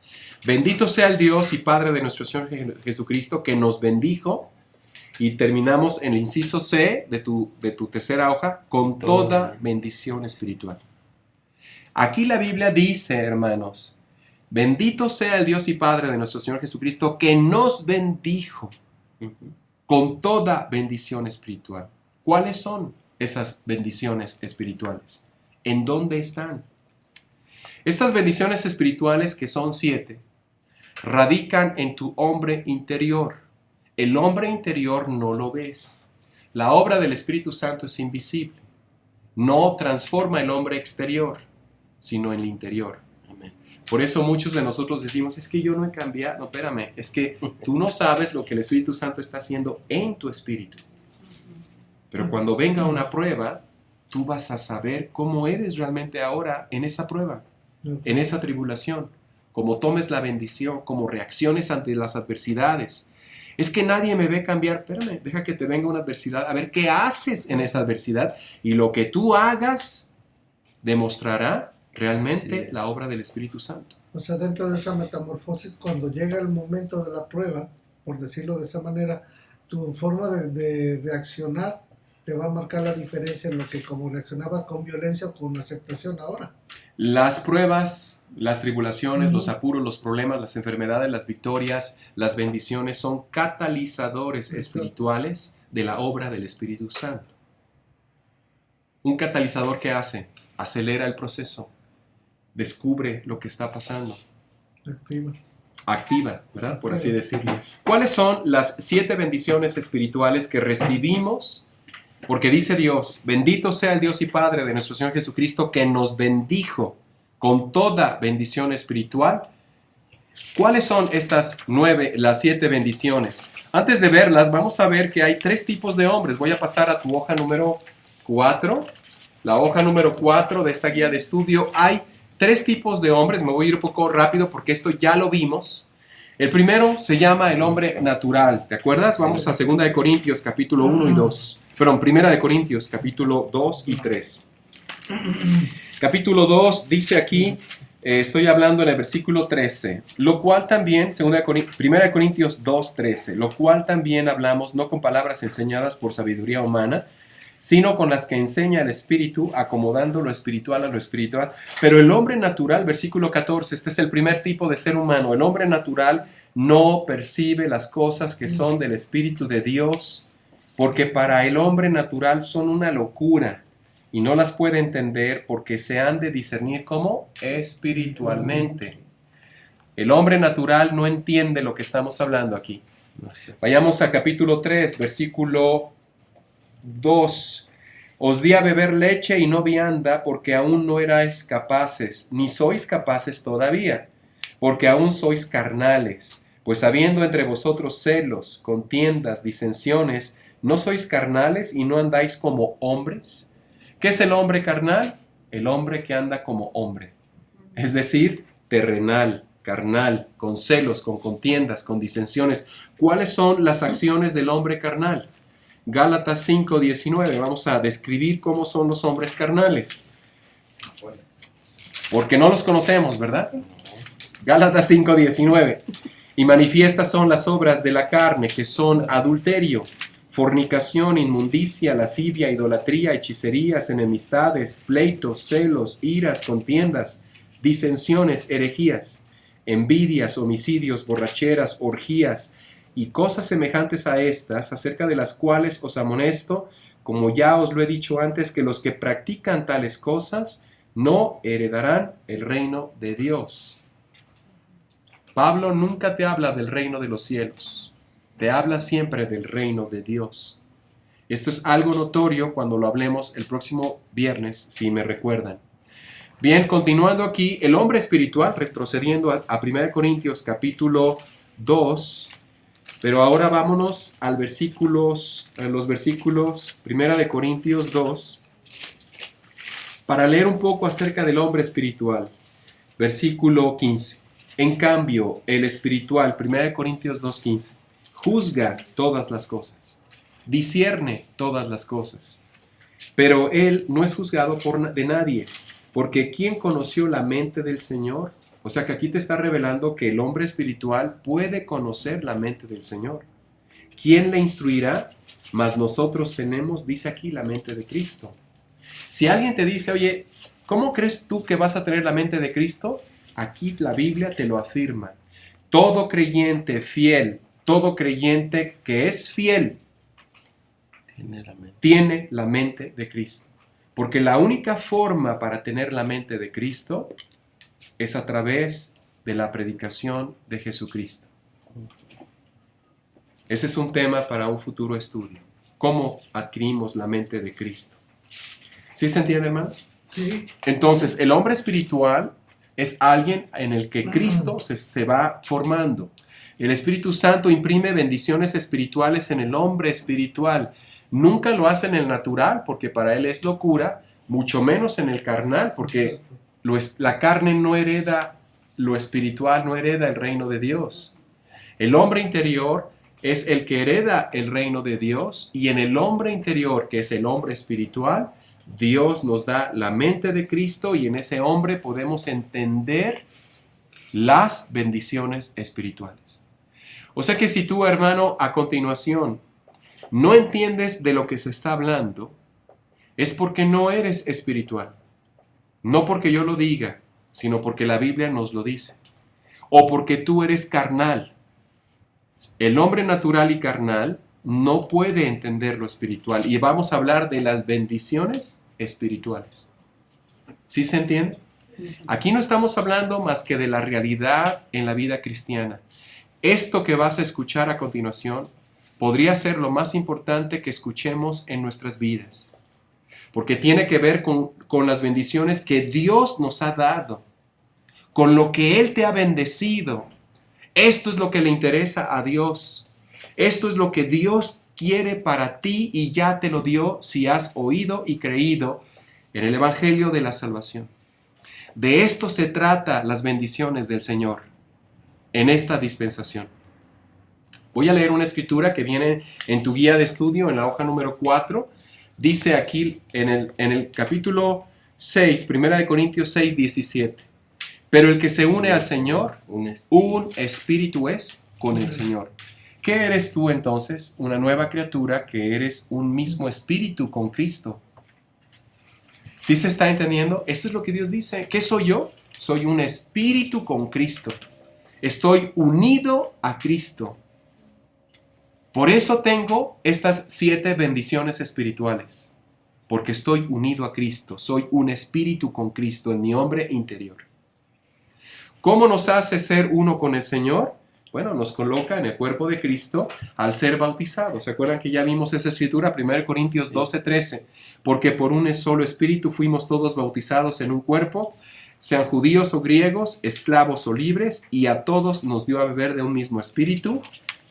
Bendito sea el Dios y Padre de nuestro Señor Jesucristo, que nos bendijo, y terminamos en el inciso C de tu tercera hoja, con toda bendición espiritual. Aquí la Biblia dice, hermanos, bendito sea el Dios y Padre de nuestro Señor Jesucristo, que nos bendijo con toda bendición espiritual. ¿Cuáles son esas bendiciones espirituales? ¿En dónde están? Estas bendiciones espirituales, que son 7, radican en tu hombre interior. El hombre interior no lo ves. La obra del Espíritu Santo es invisible. No transforma el hombre exterior, sino el interior. Amén. Por eso muchos de nosotros decimos, es que yo no he cambiado. No, espérame, es que tú no sabes lo que el Espíritu Santo está haciendo en tu espíritu. Pero cuando venga una prueba, tú vas a saber cómo eres realmente ahora en esa prueba, en esa tribulación, cómo tomes la bendición, cómo reacciones ante las adversidades. Es que nadie me ve cambiar. Espérame, deja que te venga una adversidad, a ver qué haces en esa adversidad, y lo que tú hagas demostrará realmente la obra del Espíritu Santo. O sea, dentro de esa metamorfosis, cuando llega el momento de la prueba, por decirlo de esa manera, tu forma de reaccionar te va a marcar la diferencia en lo que como reaccionabas con violencia o con aceptación ahora. Las pruebas, las tribulaciones, los apuros, los problemas, las enfermedades, las victorias, las bendiciones son catalizadores espirituales de la obra del Espíritu Santo. Un catalizador, ¿qué hace? Acelera el proceso, descubre lo que está pasando, activa, ¿verdad? Por así decirlo. ¿Cuáles son las 7 bendiciones espirituales que recibimos? Porque dice Dios, bendito sea el Dios y Padre de nuestro Señor Jesucristo, que nos bendijo con toda bendición espiritual. ¿Cuáles son las 7 bendiciones? Antes de verlas, vamos a ver que hay 3 tipos de hombres. Voy a pasar a tu hoja número 4. La hoja número 4 de esta guía de estudio. Hay 3 tipos de hombres. Me voy a ir un poco rápido porque esto ya lo vimos. El primero se llama el hombre natural. ¿Te acuerdas? Vamos a 2 de Corintios capítulo 1 y 2. Perdón, 1 de Corintios capítulo 2 y 3. Capítulo 2 dice aquí, estoy hablando en el versículo 13, lo cual también, 1 de Corintios 2, 13, lo cual también hablamos no con palabras enseñadas por sabiduría humana, sino con las que enseña el Espíritu, acomodando lo espiritual a lo espiritual. Pero el hombre natural, versículo 14, este es el primer tipo de ser humano. El hombre natural no percibe las cosas que son del Espíritu de Dios, porque para el hombre natural son una locura y no las puede entender porque se han de discernir como espiritualmente. El hombre natural no entiende lo que estamos hablando aquí. Vayamos a capítulo 3, versículo 2. Os di a beber leche y no vianda porque aún no erais capaces, ni sois capaces todavía, porque aún sois carnales. Pues habiendo entre vosotros celos, contiendas, disensiones, ¿no sois carnales y no andáis como hombres? ¿Qué es el hombre carnal? El hombre que anda como hombre. Es decir, terrenal, carnal, con celos, con contiendas, con disensiones. ¿Cuáles son las acciones del hombre carnal? Gálatas 5:19. Vamos a describir cómo son los hombres carnales. Porque no los conocemos, ¿verdad? Gálatas 5:19. Y manifiestas son las obras de la carne, que son adulterio, fornicación, inmundicia, lascivia, idolatría, hechicerías, enemistades, pleitos, celos, iras, contiendas, disensiones, herejías, envidias, homicidios, borracheras, orgías y cosas semejantes a estas, acerca de las cuales os amonesto, como ya os lo he dicho antes, que los que practican tales cosas no heredarán el reino de Dios. Pablo nunca te habla del reino de los cielos. Te habla siempre del reino de Dios. Esto es algo notorio cuando lo hablemos el próximo viernes, si me recuerdan. Bien, continuando aquí, el hombre espiritual, retrocediendo a 1 Corintios capítulo 2, pero ahora vámonos a los versículos 1 de Corintios 2, para leer un poco acerca del hombre espiritual. Versículo 15. En cambio, el espiritual, 1 Corintios 2:15, juzga todas las cosas, discierne todas las cosas, pero él no es juzgado de nadie, porque ¿quién conoció la mente del Señor? O sea que aquí te está revelando que el hombre espiritual puede conocer la mente del Señor. ¿Quién le instruirá? Mas nosotros tenemos, dice aquí, la mente de Cristo. Si alguien te dice, oye, ¿cómo crees tú que vas a tener la mente de Cristo? Aquí la Biblia te lo afirma. Todo creyente fiel, todo creyente que es fiel, tiene la mente de Cristo. Porque la única forma para tener la mente de Cristo es a través de la predicación de Jesucristo. Ese es un tema para un futuro estudio. ¿Cómo adquirimos la mente de Cristo? ¿Sí se entiende, hermano? Sí. Entonces, el hombre espiritual es alguien en el que Cristo se va formando. El Espíritu Santo imprime bendiciones espirituales en el hombre espiritual. Nunca lo hace en el natural, porque para él es locura, mucho menos en el carnal, porque la carne no hereda lo espiritual, no hereda el reino de Dios. El hombre interior es el que hereda el reino de Dios, y en el hombre interior, que es el hombre espiritual, Dios nos da la mente de Cristo, y en ese hombre podemos entender las bendiciones espirituales. O sea que si tú, hermano, a continuación no entiendes de lo que se está hablando, es porque no eres espiritual. No porque yo lo diga, sino porque la Biblia nos lo dice. O porque tú eres carnal. El hombre natural y carnal no puede entender lo espiritual. Y vamos a hablar de las bendiciones espirituales. ¿Sí se entiende? Aquí no estamos hablando más que de la realidad en la vida cristiana. Esto que vas a escuchar a continuación podría ser lo más importante que escuchemos en nuestras vidas, porque tiene que ver con las bendiciones que Dios nos ha dado, con lo que Él te ha bendecido. Esto es lo que le interesa a Dios. Esto es lo que Dios quiere para ti y ya te lo dio si has oído y creído en el Evangelio de la salvación. De esto se trata las bendiciones del Señor en esta dispensación. Voy a leer una escritura que viene en tu guía de estudio, en la hoja número 4. Dice aquí en el capítulo 6, 1 Corintios 6, 17. Pero el que se une al Señor, un espíritu es con el Señor. ¿Qué eres tú entonces? Una nueva criatura que eres un mismo espíritu con Cristo. ¿Sí se está entendiendo? Esto es lo que Dios dice. ¿Qué soy yo? Soy un espíritu con Cristo. Estoy unido a Cristo. Por eso tengo estas 7 bendiciones espirituales. Porque estoy unido a Cristo. Soy un espíritu con Cristo en mi hombre interior. ¿Cómo nos hace ser uno con el Señor? Bueno, nos coloca en el cuerpo de Cristo al ser bautizados. ¿Se acuerdan que ya vimos esa escritura? 1 Corintios 12, 13. Porque por un solo espíritu fuimos todos bautizados en un cuerpo, sean judíos o griegos, esclavos o libres, y a todos nos dio a beber de un mismo espíritu,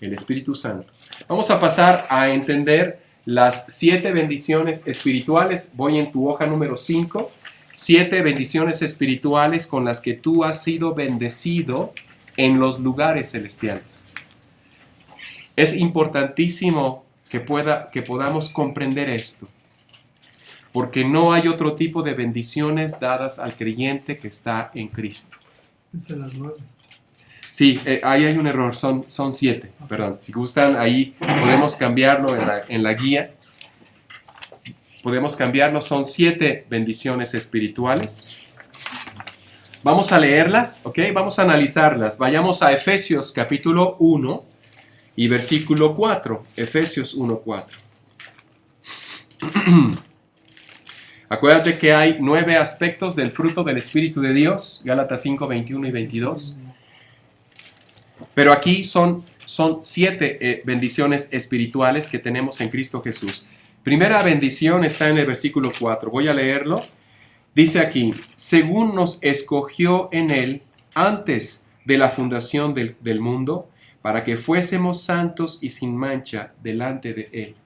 el Espíritu Santo. Vamos a pasar a entender las 7 bendiciones espirituales. Voy en tu hoja número 5. 7 bendiciones espirituales con las que tú has sido bendecido en los lugares celestiales. Es importantísimo que podamos comprender esto, porque no hay otro tipo de bendiciones dadas al creyente que está en Cristo. Dice las 9. Sí, ahí hay un error, son 7, perdón. Si gustan, ahí podemos cambiarlo en la guía. Podemos cambiarlo, son 7 bendiciones espirituales. Vamos a leerlas, ¿ok? Vamos a analizarlas. Vayamos a Efesios capítulo 1 y versículo 4. Efesios 1, 4. Acuérdate que hay 9 aspectos del fruto del Espíritu de Dios, Gálatas 5, 21 y 22. Pero aquí son 7 bendiciones espirituales que tenemos en Cristo Jesús. Primera bendición está en el versículo 4. Voy a leerlo. Dice aquí, según nos escogió en Él antes de la fundación del mundo, para que fuésemos santos y sin mancha delante de Él.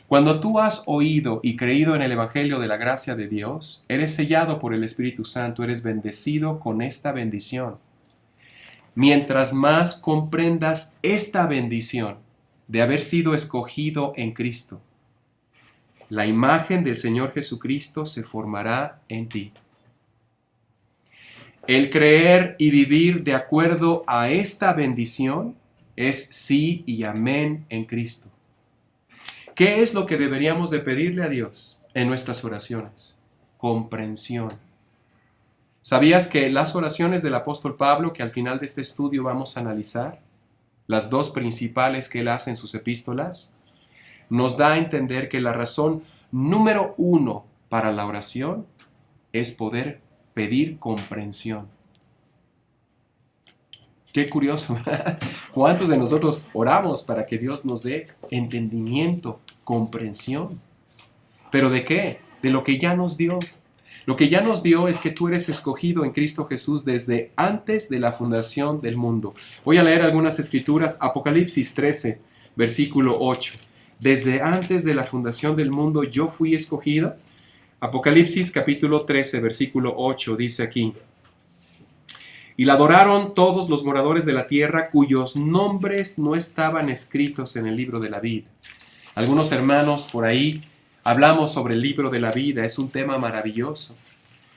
Cuando tú has oído y creído en el Evangelio de la gracia de Dios, eres sellado por el Espíritu Santo, eres bendecido con esta bendición. Mientras más comprendas esta bendición de haber sido escogido en Cristo, la imagen del Señor Jesucristo se formará en ti. El creer y vivir de acuerdo a esta bendición es sí y amén en Cristo. ¿Qué es lo que deberíamos de pedirle a Dios en nuestras oraciones? Comprensión. ¿Sabías que las oraciones del apóstol Pablo, que al final de este estudio vamos a analizar, las 2 principales que él hace en sus epístolas, nos da a entender que la razón número 1 para la oración es poder pedir comprensión? Qué curioso. ¿Cuántos de nosotros oramos para que Dios nos dé entendimiento, comprensión? ¿Pero de qué? De lo que ya nos dio. Lo que ya nos dio es que tú eres escogido en Cristo Jesús desde antes de la fundación del mundo. Voy a leer algunas escrituras. Apocalipsis 13, versículo 8. Desde antes de la fundación del mundo yo fui escogido. Apocalipsis capítulo 13, versículo 8 dice aquí: y la adoraron todos los moradores de la tierra cuyos nombres no estaban escritos en el libro de la vida. Algunos hermanos por ahí hablamos sobre el libro de la vida. Es un tema maravilloso.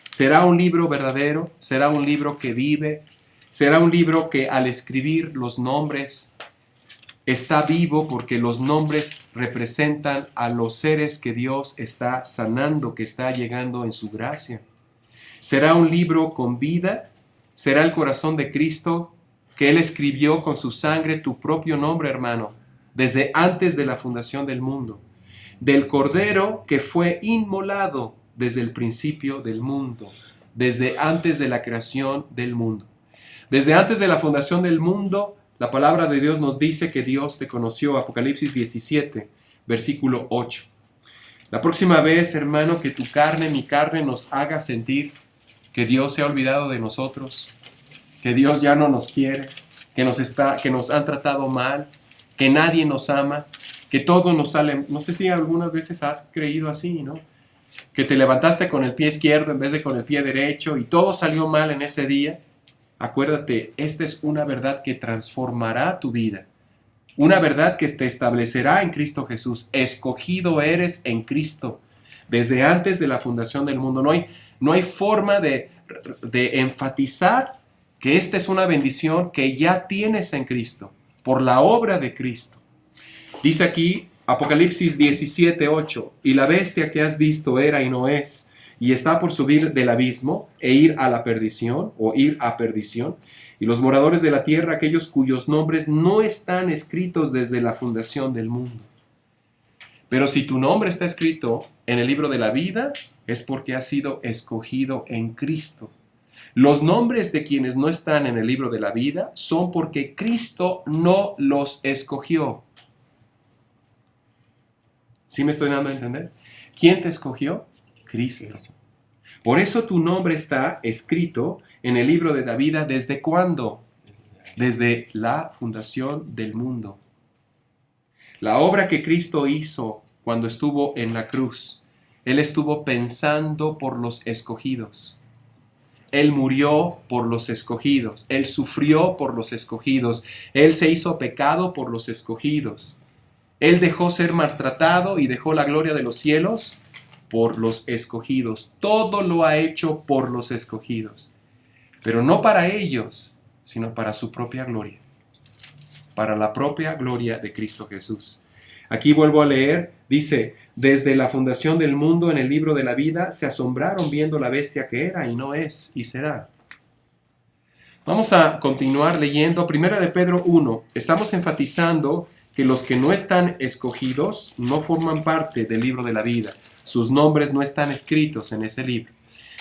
¿Será un libro verdadero? ¿Será un libro que vive? ¿Será un libro que al escribir los nombres está vivo, porque los nombres representan a los seres que Dios está sanando, que está llegando en su gracia? ¿Será un libro con vida? ¿Será el corazón de Cristo que Él escribió con su sangre tu propio nombre, hermano, desde antes de la fundación del mundo? Del Cordero que fue inmolado desde el principio del mundo, desde antes de la creación del mundo. Desde antes de la fundación del mundo, la palabra de Dios nos dice que Dios te conoció. Apocalipsis 17, versículo 8. La próxima vez, hermano, que tu carne, mi carne, nos haga sentir que Dios se ha olvidado de nosotros, que Dios ya no nos quiere, que nos han tratado mal, que nadie nos ama, que todo nos sale. No sé si algunas veces has creído así, ¿no? Que te levantaste con el pie izquierdo en vez de con el pie derecho y todo salió mal en ese día. Acuérdate, esta es una verdad que transformará tu vida. Una verdad que te establecerá en Cristo Jesús. Escogido eres en Cristo desde antes de la fundación del mundo. No hay forma de enfatizar que esta es una bendición que ya tienes en Cristo, por la obra de Cristo. Dice aquí, Apocalipsis 17, 8, y la bestia que has visto era y no es, y está por subir del abismo e ir a la perdición, o ir a perdición, y los moradores de la tierra, aquellos cuyos nombres no están escritos desde la fundación del mundo. Pero si tu nombre está escrito en el libro de la vida, es porque has sido escogido en Cristo. Los nombres de quienes no están en el libro de la vida son porque Cristo no los escogió. ¿Sí me estoy dando a entender? ¿Quién te escogió? Cristo. Por eso tu nombre está escrito en el libro de la vida. ¿Desde cuándo? Desde la fundación del mundo. La obra que Cristo hizo cuando estuvo en la cruz, Él estuvo pensando por los escogidos. Él murió por los escogidos. Él sufrió por los escogidos. Él se hizo pecado por los escogidos. Él dejó ser maltratado y dejó la gloria de los cielos por los escogidos. Todo lo ha hecho por los escogidos. Pero no para ellos, sino para su propia gloria. Para la propia gloria de Cristo Jesús. Aquí vuelvo a leer, dice: desde la fundación del mundo en el libro de la vida se asombraron viendo la bestia que era y no es y será. Vamos a continuar leyendo 1 de Pedro 1. Estamos enfatizando que los que no están escogidos no forman parte del libro de la vida. Sus nombres no están escritos en ese libro.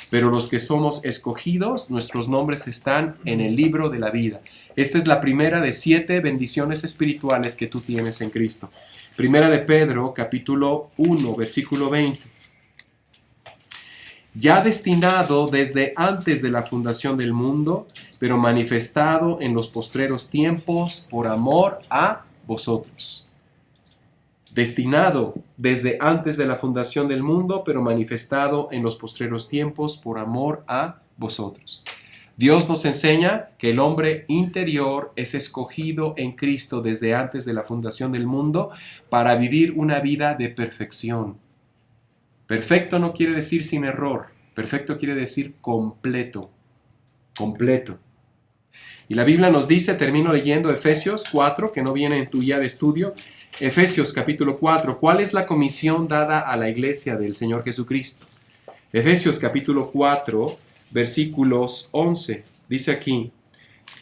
Pero los que somos escogidos, nuestros nombres están en el libro de la vida. Esta es la primera de 7 bendiciones espirituales que tú tienes en Cristo. 1 de Pedro, capítulo 1, versículo 20. Ya destinado desde antes de la fundación del mundo, pero manifestado en los postreros tiempos por amor a vosotros. Destinado desde antes de la fundación del mundo, pero manifestado en los postreros tiempos por amor a vosotros. Dios nos enseña que el hombre interior es escogido en Cristo desde antes de la fundación del mundo para vivir una vida de perfección. Perfecto no quiere decir sin error. Perfecto quiere decir completo. Completo. Y la Biblia nos dice, termino leyendo Efesios 4, que no viene en tu guía de estudio. Efesios capítulo 4. ¿Cuál es la comisión dada a la iglesia del Señor Jesucristo? Efesios capítulo 4, versículos 11. Dice aquí,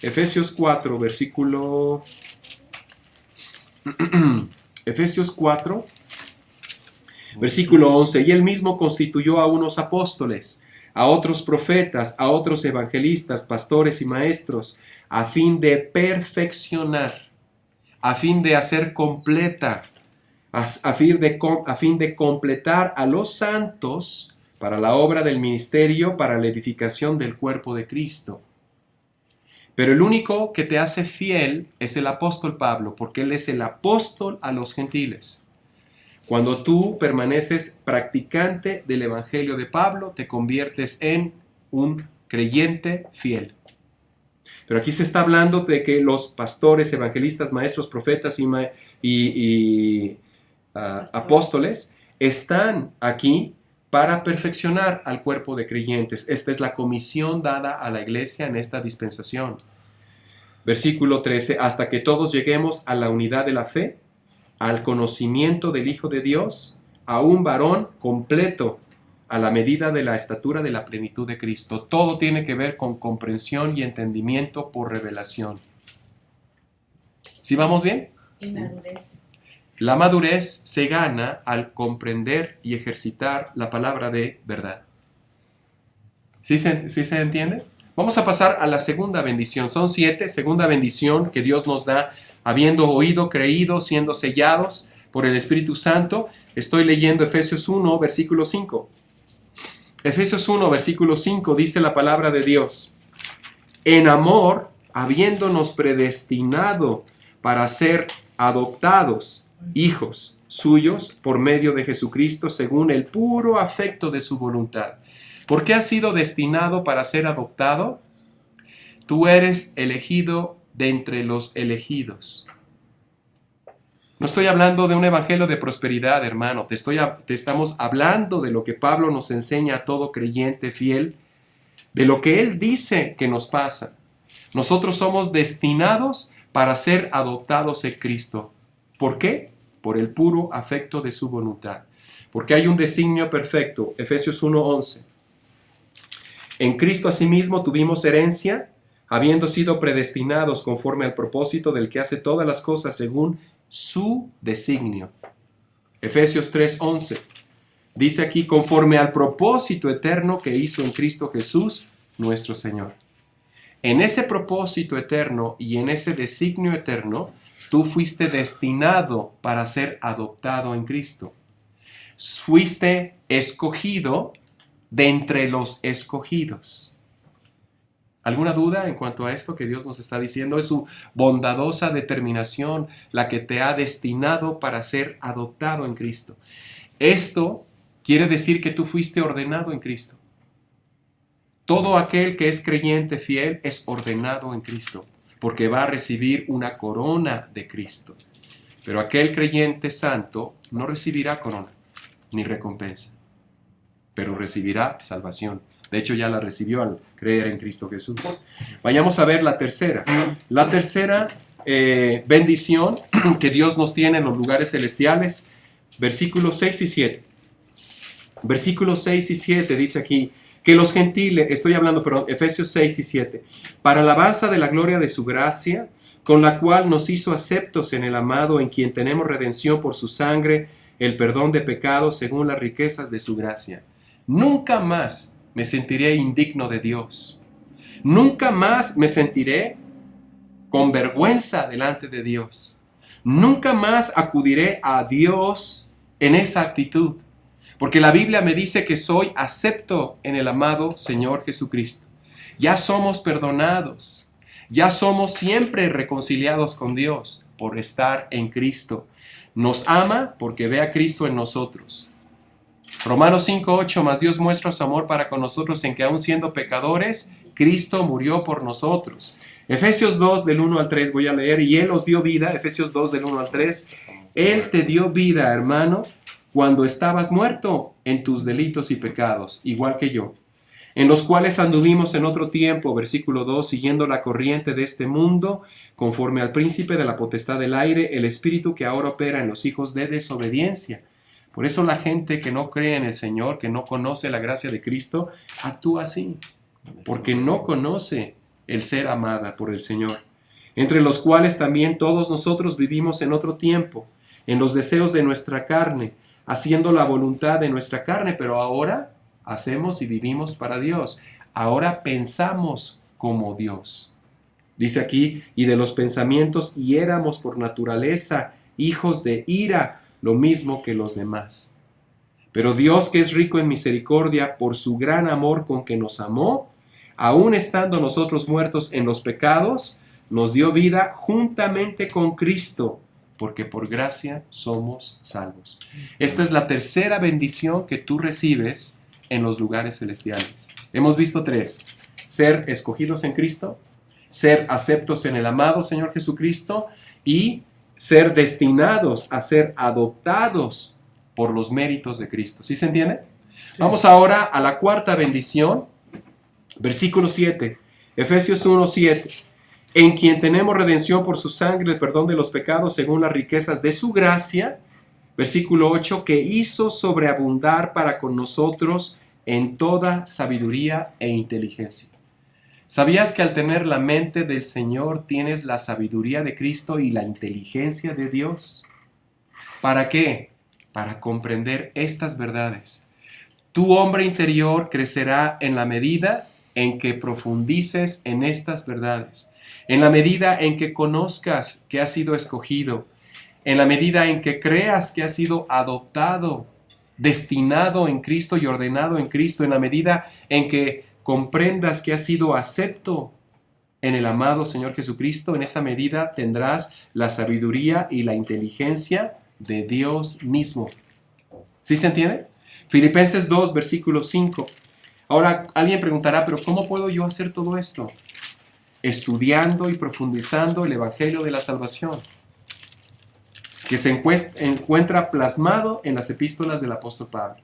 Efesios 4, versículo... Efesios 4, versículo 11. Y él mismo constituyó a unos apóstoles, a otros profetas, a otros evangelistas, pastores y maestros, a fin de perfeccionar, a fin de hacer completa, a fin de completar a los santos para la obra del ministerio, para la edificación del cuerpo de Cristo. Pero el único que te hace fiel es el apóstol Pablo, porque él es el apóstol a los gentiles. Cuando tú permaneces practicante del Evangelio de Pablo, te conviertes en un creyente fiel. Pero aquí se está hablando de que los pastores, evangelistas, maestros, profetas y apóstoles están aquí para perfeccionar al cuerpo de creyentes. Esta es la comisión dada a la iglesia en esta dispensación. Versículo 13, hasta que todos lleguemos a la unidad de la fe, al conocimiento del Hijo de Dios, a un varón completo, a la medida de la estatura de la plenitud de Cristo. Todo tiene que ver con comprensión y entendimiento por revelación. ¿Sí vamos bien? Y madurez. La madurez se gana al comprender y ejercitar la palabra de verdad. ¿Sí se entiende? Vamos a pasar a la segunda bendición. Son 7, segunda bendición que Dios nos da, habiendo oído, creído, siendo sellados por el Espíritu Santo. Estoy leyendo Efesios 1, versículo 5. Efesios 1, versículo 5 dice la palabra de Dios: en amor, habiéndonos predestinado para ser adoptados hijos suyos por medio de Jesucristo según el puro afecto de su voluntad. ¿Por qué has sido destinado para ser adoptado? Tú eres elegido de entre los elegidos. No estoy hablando de un evangelio de prosperidad, hermano. Te estamos hablando de lo que Pablo nos enseña a todo creyente fiel, de lo que él dice que nos pasa. Nosotros somos destinados para ser adoptados en Cristo. ¿Por qué? Por el puro afecto de su voluntad. Porque hay un designio perfecto. Efesios 1:11. En Cristo asimismo tuvimos herencia, habiendo sido predestinados conforme al propósito del que hace todas las cosas según su designio. Efesios 3:11. Dice aquí, conforme al propósito eterno que hizo en Cristo Jesús, nuestro Señor. En ese propósito eterno y en ese designio eterno, tú fuiste destinado para ser adoptado en Cristo. Fuiste escogido de entre los escogidos. ¿Alguna duda en cuanto a esto que Dios nos está diciendo? Es su bondadosa determinación la que te ha destinado para ser adoptado en Cristo. Esto quiere decir que tú fuiste ordenado en Cristo. Todo aquel que es creyente fiel es ordenado en Cristo, porque va a recibir una corona de Cristo. Pero aquel creyente santo no recibirá corona ni recompensa, pero recibirá salvación. De hecho, ya la recibió al creer en Cristo Jesús. Vayamos a ver la tercera. La tercera bendición que Dios nos tiene en los lugares celestiales, versículos 6 y 7. Versículos 6 y 7 dice aquí, que los gentiles, Efesios 6 y 7, para alabanza de la gloria de su gracia, con la cual nos hizo aceptos en el amado, en quien tenemos redención por su sangre, el perdón de pecados según las riquezas de su gracia. Nunca más me sentiré indigno de Dios. Nunca más me sentiré con vergüenza delante de Dios. Nunca más acudiré a Dios en esa actitud. Porque la Biblia me dice que soy acepto en el amado Señor Jesucristo. Ya somos perdonados. Ya somos siempre reconciliados con Dios por estar en Cristo. Nos ama porque ve a Cristo en nosotros. Romanos 5:8, mas Dios muestra su amor para con nosotros en que aun siendo pecadores, Cristo murió por nosotros. Efesios 2 del 1 al 3 voy a leer. Y Él os dio vida, Efesios 2 del 1 al 3. Él te dio vida, hermano, cuando estabas muerto en tus delitos y pecados, igual que yo, en los cuales anduvimos en otro tiempo, versículo 2, siguiendo la corriente de este mundo, conforme al príncipe de la potestad del aire, el espíritu que ahora opera en los hijos de desobediencia. Por eso la gente que no cree en el Señor, que no conoce la gracia de Cristo, actúa así, porque no conoce el ser amada por el Señor, entre los cuales también todos nosotros vivimos en otro tiempo, en los deseos de nuestra carne, haciendo la voluntad de nuestra carne, pero ahora hacemos y vivimos para Dios. Ahora pensamos como Dios. Dice aquí, y de los pensamientos, y éramos por naturaleza hijos de ira, lo mismo que los demás. Pero Dios, que es rico en misericordia, por su gran amor con que nos amó, aun estando nosotros muertos en los pecados, nos dio vida juntamente con Cristo. porque por gracia somos salvos. Esta es la tercera bendición que tú recibes en los lugares celestiales. Hemos visto 3. Ser escogidos en Cristo, ser aceptos en el amado Señor Jesucristo y ser destinados a ser adoptados por los méritos de Cristo. ¿Sí se entiende? Sí. Vamos ahora a la cuarta bendición, versículo 7, Efesios 1:7. En quien tenemos redención por su sangre, el perdón de los pecados según las riquezas de su gracia, versículo 8, que hizo sobreabundar para con nosotros en toda sabiduría e inteligencia. ¿Sabías que al tener la mente del Señor tienes la sabiduría de Cristo y la inteligencia de Dios? ¿Para qué? Para comprender estas verdades. Tu hombre interior crecerá en la medida en que profundices en estas verdades, en la medida en que conozcas que has sido escogido, en la medida en que creas que has sido adoptado, destinado en Cristo y ordenado en Cristo, en la medida en que comprendas que has sido acepto en el amado Señor Jesucristo, en esa medida tendrás la sabiduría y la inteligencia de Dios mismo. ¿Sí se entiende? Filipenses 2, versículo 5. Ahora alguien preguntará, ¿pero cómo puedo yo hacer todo esto? Estudiando y profundizando el Evangelio de la Salvación, que se encuentra plasmado en las epístolas del apóstol Pablo.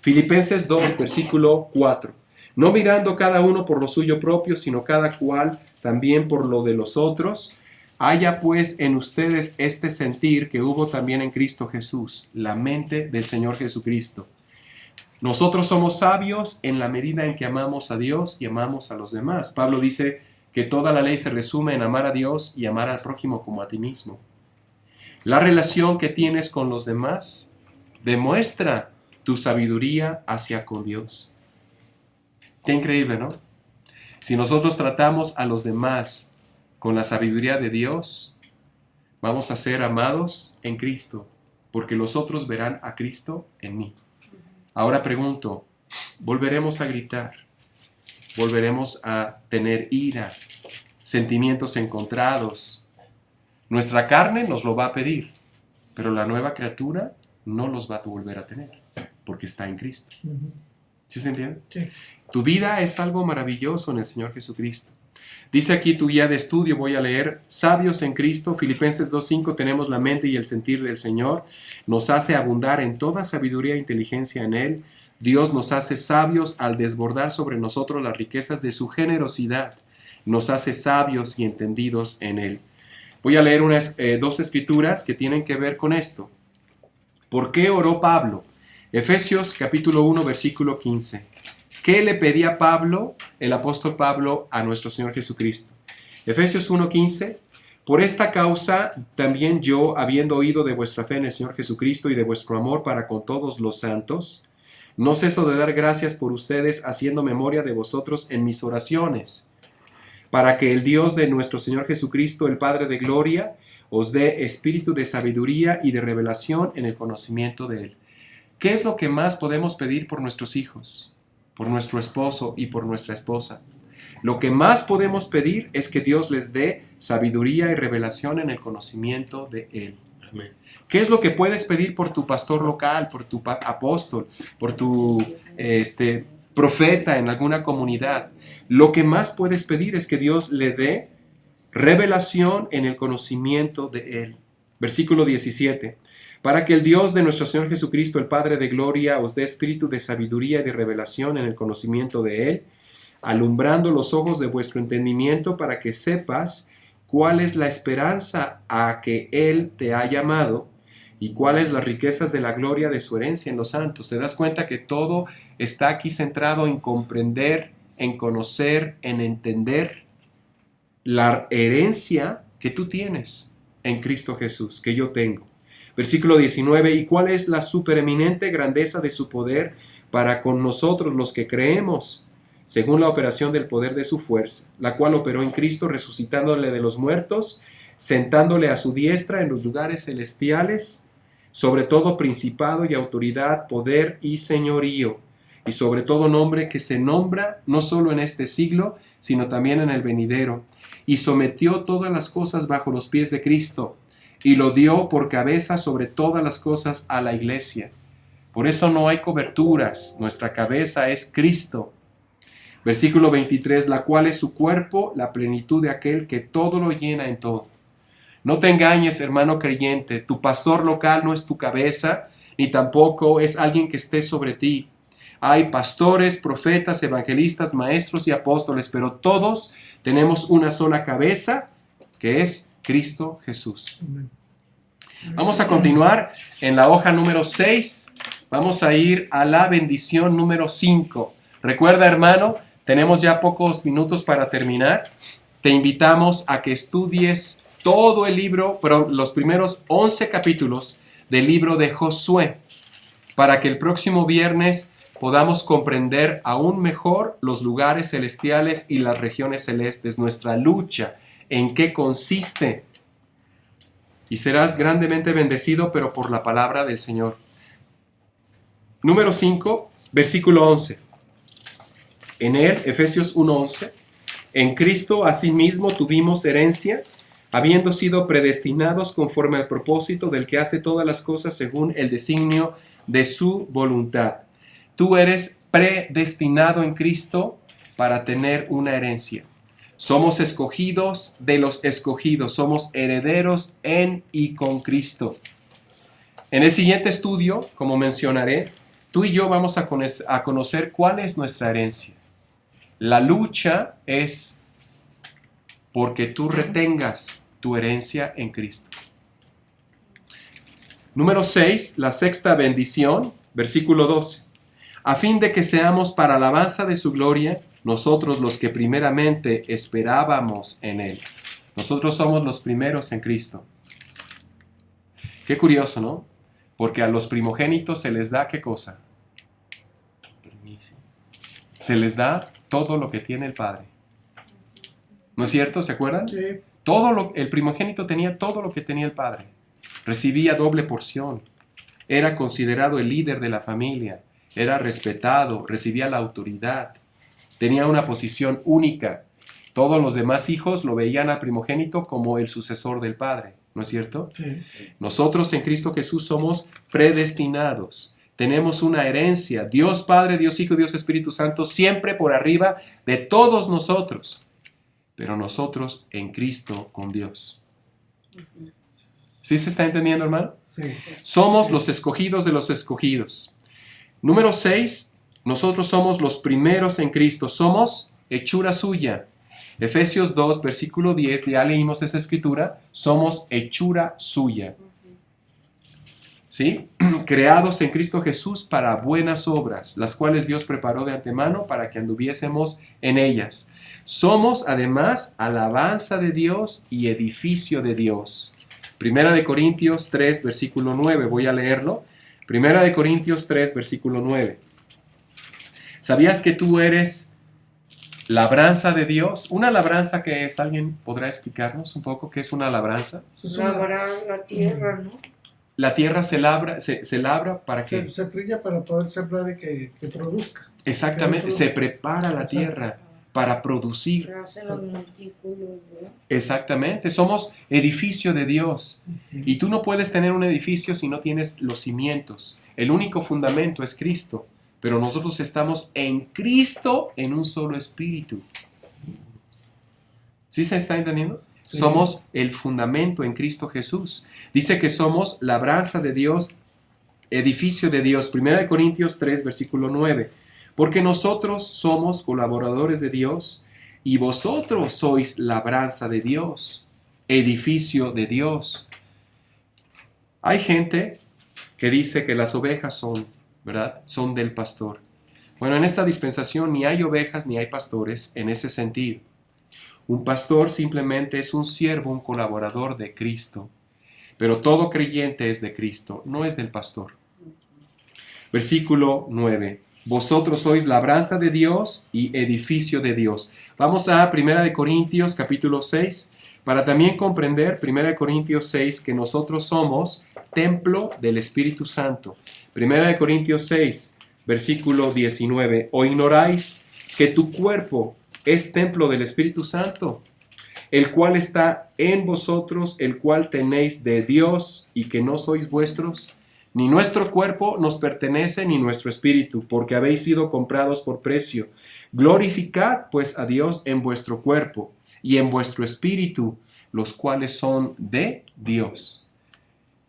Filipenses 2, versículo 4. No mirando cada uno por lo suyo propio, sino cada cual también por lo de los otros. Haya pues en ustedes este sentir que hubo también en Cristo Jesús, la mente del Señor Jesucristo. Nosotros somos sabios en la medida en que amamos a Dios y amamos a los demás. Pablo dice que toda la ley se resume en amar a Dios y amar al prójimo como a ti mismo. La relación que tienes con los demás demuestra tu sabiduría hacia con Dios. Qué increíble, ¿no? Si nosotros tratamos a los demás con la sabiduría de Dios, vamos a ser amados en Cristo, porque los otros verán a Cristo en mí. Ahora pregunto, ¿volveremos a gritar? ¿Volveremos a tener ira, sentimientos encontrados? Nuestra carne nos lo va a pedir, pero la nueva criatura no los va a volver a tener, porque está en Cristo. ¿Sí se entiende? Sí. Tu vida es algo maravilloso en el Señor Jesucristo. Dice aquí tu guía de estudio, voy a leer, sabios en Cristo, Filipenses 2:5, tenemos la mente y el sentir del Señor, nos hace abundar en toda sabiduría e inteligencia en Él. Dios nos hace sabios al desbordar sobre nosotros las riquezas de su generosidad, nos hace sabios y entendidos en Él. Voy a leer dos escrituras que tienen que ver con esto. ¿Por qué oró Pablo? Efesios capítulo 1, versículo 15. ¿Qué le pedía Pablo, el apóstol Pablo, a nuestro Señor Jesucristo? Efesios 1:15. Por esta causa también yo, habiendo oído de vuestra fe en el Señor Jesucristo y de vuestro amor para con todos los santos, no ceso de dar gracias por ustedes, haciendo memoria de vosotros en mis oraciones, para que el Dios de nuestro Señor Jesucristo, el Padre de gloria, os dé espíritu de sabiduría y de revelación en el conocimiento de Él. ¿Qué es lo que más podemos pedir por nuestros hijos, por nuestro esposo y por nuestra esposa? Lo que más podemos pedir es que Dios les dé sabiduría y revelación en el conocimiento de Él. Amén. ¿Qué es lo que puedes pedir por tu pastor local, por tu apóstol, por tu profeta en alguna comunidad? Lo que más puedes pedir es que Dios le dé revelación en el conocimiento de Él. Versículo 17. Para que el Dios de nuestro Señor Jesucristo, el Padre de gloria, os dé espíritu de sabiduría y de revelación en el conocimiento de Él, alumbrando los ojos de vuestro entendimiento para que sepas cuál es la esperanza a que Él te ha llamado y cuáles las riquezas de la gloria de su herencia en los santos. ¿Te das cuenta que todo está aquí centrado en comprender, en conocer, en entender la herencia que tú tienes en Cristo Jesús, que yo tengo? Versículo 19, ¿y cuál es la supereminente grandeza de su poder para con nosotros los que creemos, según la operación del poder de su fuerza, la cual operó en Cristo resucitándole de los muertos, sentándole a su diestra en los lugares celestiales, sobre todo principado y autoridad, poder y señorío, y sobre todo nombre que se nombra no solo en este siglo, sino también en el venidero, y sometió todas las cosas bajo los pies de Cristo, y lo dio por cabeza sobre todas las cosas a la iglesia. Por eso no hay coberturas, nuestra cabeza es Cristo. Versículo 23, la cual es su cuerpo, la plenitud de aquel que todo lo llena en todo. No te engañes, hermano creyente, tu pastor local no es tu cabeza, ni tampoco es alguien que esté sobre ti. Hay pastores, profetas, evangelistas, maestros y apóstoles, pero todos tenemos una sola cabeza, que es Cristo Jesús. Amén. Vamos a continuar en la hoja número 6. Vamos a ir a la bendición número 5. Recuerda, hermano, tenemos ya pocos minutos para terminar. Te invitamos a que estudies todo el libro, pero los primeros 11 capítulos del libro de Josué, para que el próximo viernes podamos comprender aún mejor los lugares celestiales y las regiones celestes, nuestra lucha, en qué consiste. Y serás grandemente bendecido, pero por la palabra del Señor. Número 5, versículo 11. En él, Efesios 1:11, en Cristo asimismo tuvimos herencia, habiendo sido predestinados conforme al propósito del que hace todas las cosas según el designio de su voluntad. Tú eres predestinado en Cristo para tener una herencia. Somos escogidos de los escogidos, somos herederos en y con Cristo. En el siguiente estudio, como mencionaré, tú y yo vamos a conocer cuál es nuestra herencia. La lucha es porque tú retengas tu herencia en Cristo. Número 6, la sexta bendición, versículo 12. A fin de que seamos para alabanza de su gloria, nosotros los que primeramente esperábamos en Él. Nosotros somos los primeros en Cristo. Qué curioso, ¿no? Porque a los primogénitos se les da, ¿qué cosa? Se les da todo lo que tiene el Padre. ¿No es cierto? ¿Se acuerdan? Sí. El primogénito tenía todo lo que tenía el Padre. Recibía doble porción. Era considerado el líder de la familia. Era respetado. Recibía la autoridad. Tenía una posición única. Todos los demás hijos lo veían al primogénito como el sucesor del Padre. ¿No es cierto? Sí. Nosotros en Cristo Jesús somos predestinados. Tenemos una herencia. Dios Padre, Dios Hijo, Dios Espíritu Santo, siempre por arriba de todos nosotros. Pero nosotros en Cristo con Dios. ¿Sí se está entendiendo, hermano? Sí. Somos los escogidos de los escogidos. Número 6, nosotros somos los primeros en Cristo. Somos hechura suya. Efesios 2, versículo 10, ya leímos esa escritura. Somos hechura suya. ¿Sí? Creados en Cristo Jesús para buenas obras, las cuales Dios preparó de antemano para que anduviésemos en ellas. Somos además alabanza de Dios y edificio de Dios. Primera de Corintios 3, versículo 9, voy a leerlo. Primera de Corintios 3, versículo 9. ¿Sabías que tú eres labranza de Dios? ¿Una labranza qué es? ¿Alguien podrá explicarnos un poco qué es una labranza? Labrar la tierra, ¿no? La tierra se labra para que... Se trilla para poder sembrar y que produzca. Exactamente, se prepara la tierra para producir. Se hacen los montículos, ¿verdad? Exactamente, somos edificio de Dios. Y tú no puedes tener un edificio si no tienes los cimientos. El único fundamento es Cristo. Pero nosotros estamos en Cristo en un solo espíritu. ¿Sí se está entendiendo? Sí. Somos el fundamento en Cristo Jesús. Dice que somos labranza de Dios, edificio de Dios. 1 Corintios 3, versículo 9. Porque nosotros somos colaboradores de Dios y vosotros sois labranza de Dios, edificio de Dios. Hay gente que dice que las ovejas son, ¿verdad? Son del pastor. Bueno, en esta dispensación ni hay ovejas ni hay pastores en ese sentido. Un pastor simplemente es un siervo, un colaborador de Cristo. Pero todo creyente es de Cristo, no es del pastor. Versículo 9. Vosotros sois labranza de Dios y edificio de Dios. Vamos a 1 Corintios capítulo 6 para también comprender 1 Corintios 6 que nosotros somos templo del Espíritu Santo. 1 Corintios 6, versículo 19. ¿O ignoráis que tu cuerpo es templo del Espíritu Santo, el cual está en vosotros, el cual tenéis de Dios y que no sois vuestros? Ni nuestro cuerpo nos pertenece, ni nuestro espíritu, porque habéis sido comprados por precio. Glorificad pues a Dios en vuestro cuerpo y en vuestro espíritu, los cuales son de Dios.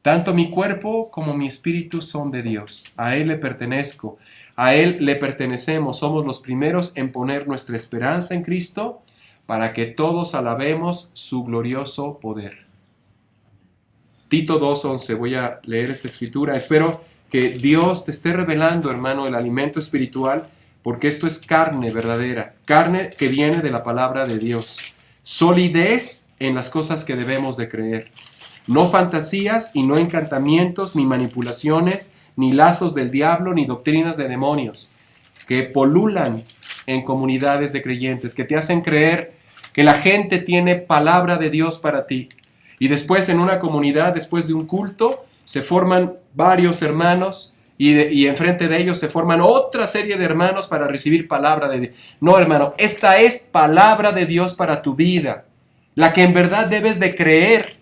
Tanto mi cuerpo como mi espíritu son de Dios. A Él le pertenezco, a Él le pertenecemos. Somos los primeros en poner nuestra esperanza en Cristo para que todos alabemos su glorioso poder. Tito 2:11, voy a leer esta escritura. Espero que Dios te esté revelando, hermano, el alimento espiritual, porque esto es carne verdadera, carne que viene de la palabra de Dios. Solidez en las cosas que debemos de creer. No fantasías y no encantamientos, ni manipulaciones, ni lazos del diablo, ni doctrinas de demonios, que polulan en comunidades de creyentes, que te hacen creer que la gente tiene palabra de Dios para ti. Y después en una comunidad, después de un culto, se forman varios hermanos y enfrente de ellos se forman otra serie de hermanos para recibir palabra de Dios. No, hermano, esta es palabra de Dios para tu vida, la que en verdad debes de creer.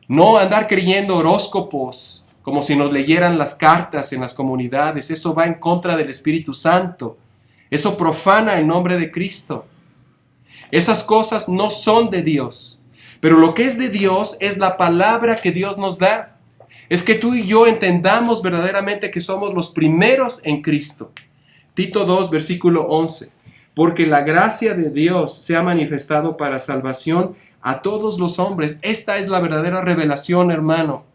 No andar creyendo horóscopos como si nos leyeran las cartas en las comunidades. Eso va en contra del Espíritu Santo. Eso profana el nombre de Cristo. Esas cosas no son de Dios. Pero lo que es de Dios es la palabra que Dios nos da. Es que tú y yo entendamos verdaderamente que somos los primeros en Cristo. Tito 2, versículo 11. Porque la gracia de Dios se ha manifestado para salvación a todos los hombres. Esta es la verdadera revelación, hermano.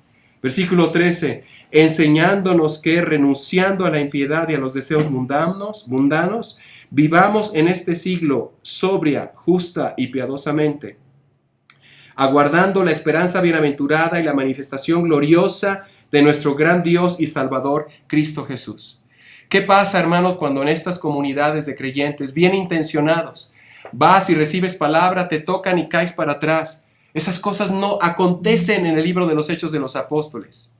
Versículo 13. Enseñándonos que, renunciando a la impiedad y a los deseos mundanos, vivamos en este siglo sobria, justa y piadosamente, aguardando la esperanza bienaventurada y la manifestación gloriosa de nuestro gran Dios y Salvador, Cristo Jesús. ¿Qué pasa, hermano, cuando en estas comunidades de creyentes, bien intencionados, vas y recibes palabra, te tocan y caes para atrás? Esas cosas no acontecen en el libro de los Hechos de los Apóstoles.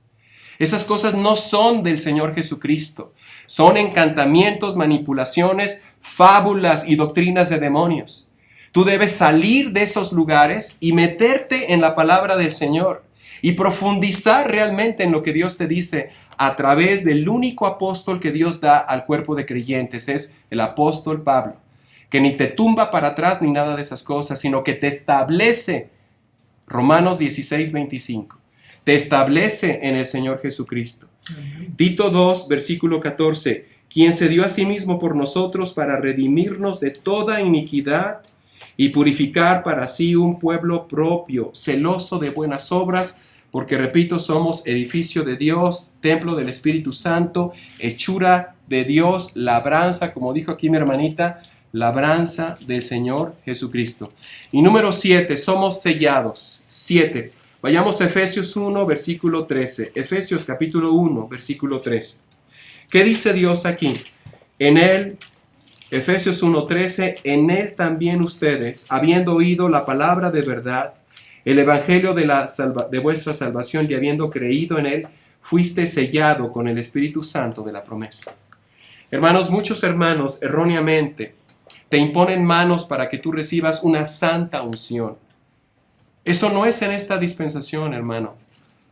Esas cosas no son del Señor Jesucristo. Son encantamientos, manipulaciones, fábulas y doctrinas de demonios. Tú debes salir de esos lugares y meterte en la palabra del Señor y profundizar realmente en lo que Dios te dice a través del único apóstol que Dios da al cuerpo de creyentes, es el apóstol Pablo, que ni te tumba para atrás ni nada de esas cosas, sino que te establece, Romanos 16:25, te establece en el Señor Jesucristo. Tito 2, versículo 14, quien se dio a sí mismo por nosotros para redimirnos de toda iniquidad y purificar para sí un pueblo propio, celoso de buenas obras, porque, repito, somos edificio de Dios, templo del Espíritu Santo, hechura de Dios, labranza, como dijo aquí mi hermanita, labranza del Señor Jesucristo. Y número 7, somos sellados. 7. Vayamos a Efesios 1, versículo 13. Efesios capítulo 1, versículo 13. ¿Qué dice Dios aquí? En él, Efesios 1:13, en él también ustedes, habiendo oído la palabra de verdad, el evangelio de vuestra salvación, y habiendo creído en él, fuiste sellado con el Espíritu Santo de la promesa. Hermanos, muchos hermanos erróneamente te imponen manos para que tú recibas una santa unción. Eso no es en esta dispensación, hermano.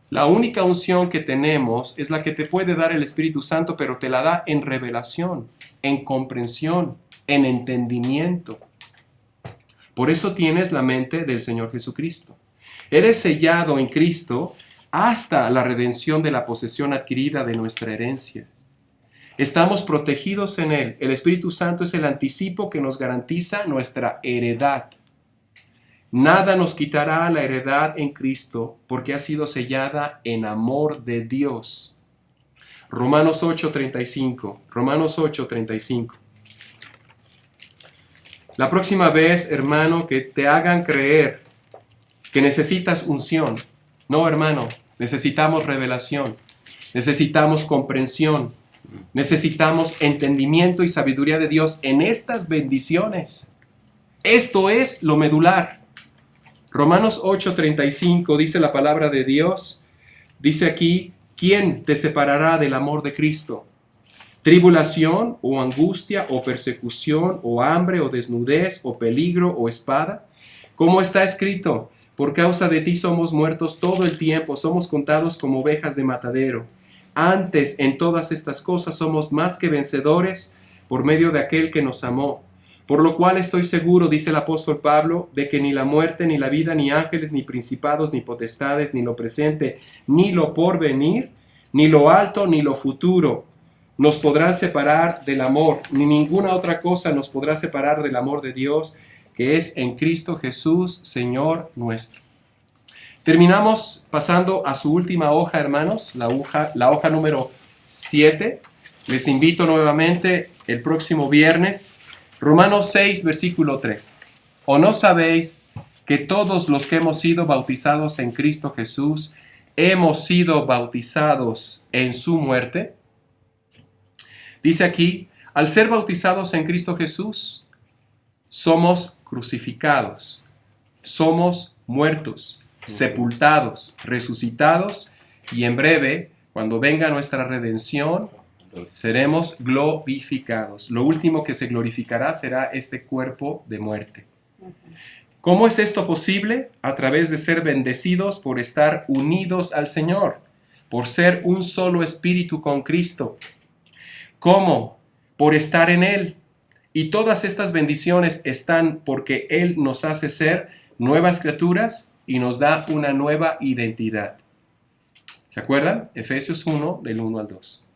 La única unción que tenemos es la que te puede dar el Espíritu Santo, pero te la da en revelación, en comprensión, en entendimiento. Por eso tienes la mente del Señor Jesucristo. Eres sellado en Cristo hasta la redención de la posesión adquirida de nuestra herencia. Estamos protegidos en Él. El Espíritu Santo es el anticipo que nos garantiza nuestra heredad. Nada nos quitará la heredad en Cristo, porque ha sido sellada en amor de Dios. Romanos 8:35. Romanos 8:35. La próxima vez, hermano, que te hagan creer que necesitas unción. No, hermano, necesitamos revelación. Necesitamos comprensión. Necesitamos entendimiento y sabiduría de Dios en estas bendiciones. Esto es lo medular. Romanos 8:35 dice la palabra de Dios. Dice aquí, ¿quién te separará del amor de Cristo? ¿Tribulación o angustia o persecución o hambre o desnudez o peligro o espada? Como está escrito, por causa de ti somos muertos todo el tiempo, somos contados como ovejas de matadero. Antes, en todas estas cosas, somos más que vencedores por medio de aquel que nos amó. Por lo cual estoy seguro, dice el apóstol Pablo, de que ni la muerte, ni la vida, ni ángeles, ni principados, ni potestades, ni lo presente, ni lo porvenir, ni lo alto, ni lo futuro, nos podrán separar del amor, ni ninguna otra cosa nos podrá separar del amor de Dios, que es en Cristo Jesús, Señor nuestro. Terminamos pasando a su última hoja, hermanos, la hoja número 7. Les invito nuevamente el próximo viernes. Romanos 6, versículo 3. ¿O no sabéis que todos los que hemos sido bautizados en Cristo Jesús, hemos sido bautizados en su muerte? Dice aquí, al ser bautizados en Cristo Jesús, somos crucificados, somos muertos, sepultados, resucitados, y en breve, cuando venga nuestra redención, seremos glorificados. Lo último que se glorificará será este cuerpo de muerte. ¿Cómo es esto posible? A través de ser bendecidos por estar unidos al Señor, por ser un solo espíritu con Cristo. ¿Cómo? Por estar en Él. Y todas estas bendiciones están porque Él nos hace ser nuevas criaturas y nos da una nueva identidad. ¿Se acuerdan? Efesios 1, del 1 al 2.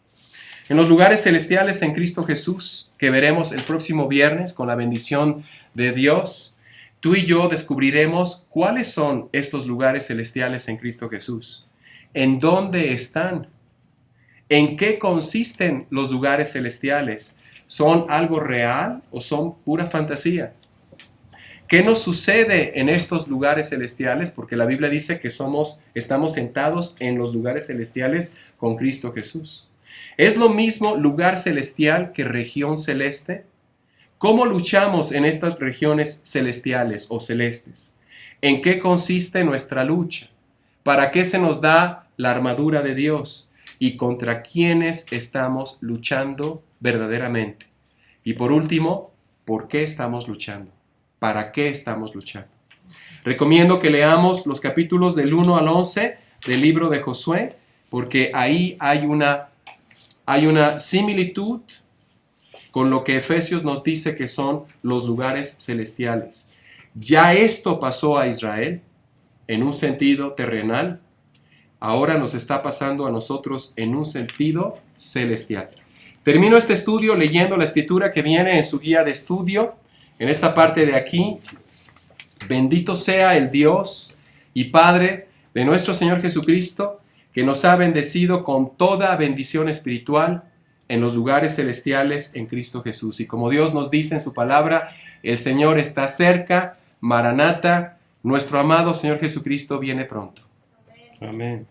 En los lugares celestiales en Cristo Jesús, que veremos el próximo viernes con la bendición de Dios, tú y yo descubriremos cuáles son estos lugares celestiales en Cristo Jesús. ¿En dónde están? ¿En qué consisten los lugares celestiales? ¿Son algo real o son pura fantasía? ¿Qué nos sucede en estos lugares celestiales? Porque la Biblia dice que estamos sentados en los lugares celestiales con Cristo Jesús. ¿Es lo mismo lugar celestial que región celeste? ¿Cómo luchamos en estas regiones celestiales o celestes? ¿En qué consiste nuestra lucha? ¿Para qué se nos da la armadura de Dios? ¿Y contra quiénes estamos luchando verdaderamente? Y por último, ¿por qué estamos luchando? ¿Para qué estamos luchando? Recomiendo que leamos los capítulos del 1 al 11 del libro de Josué, porque ahí hay una similitud con lo que Efesios nos dice que son los lugares celestiales. Ya esto pasó a Israel en un sentido terrenal, ahora nos está pasando a nosotros en un sentido celestial. Termino este estudio leyendo la escritura que viene en su guía de estudio, en esta parte de aquí. Bendito sea el Dios y Padre de nuestro Señor Jesucristo, que nos ha bendecido con toda bendición espiritual en los lugares celestiales en Cristo Jesús. Y como Dios nos dice en su palabra, el Señor está cerca, Maranata, nuestro amado Señor Jesucristo viene pronto. Amén.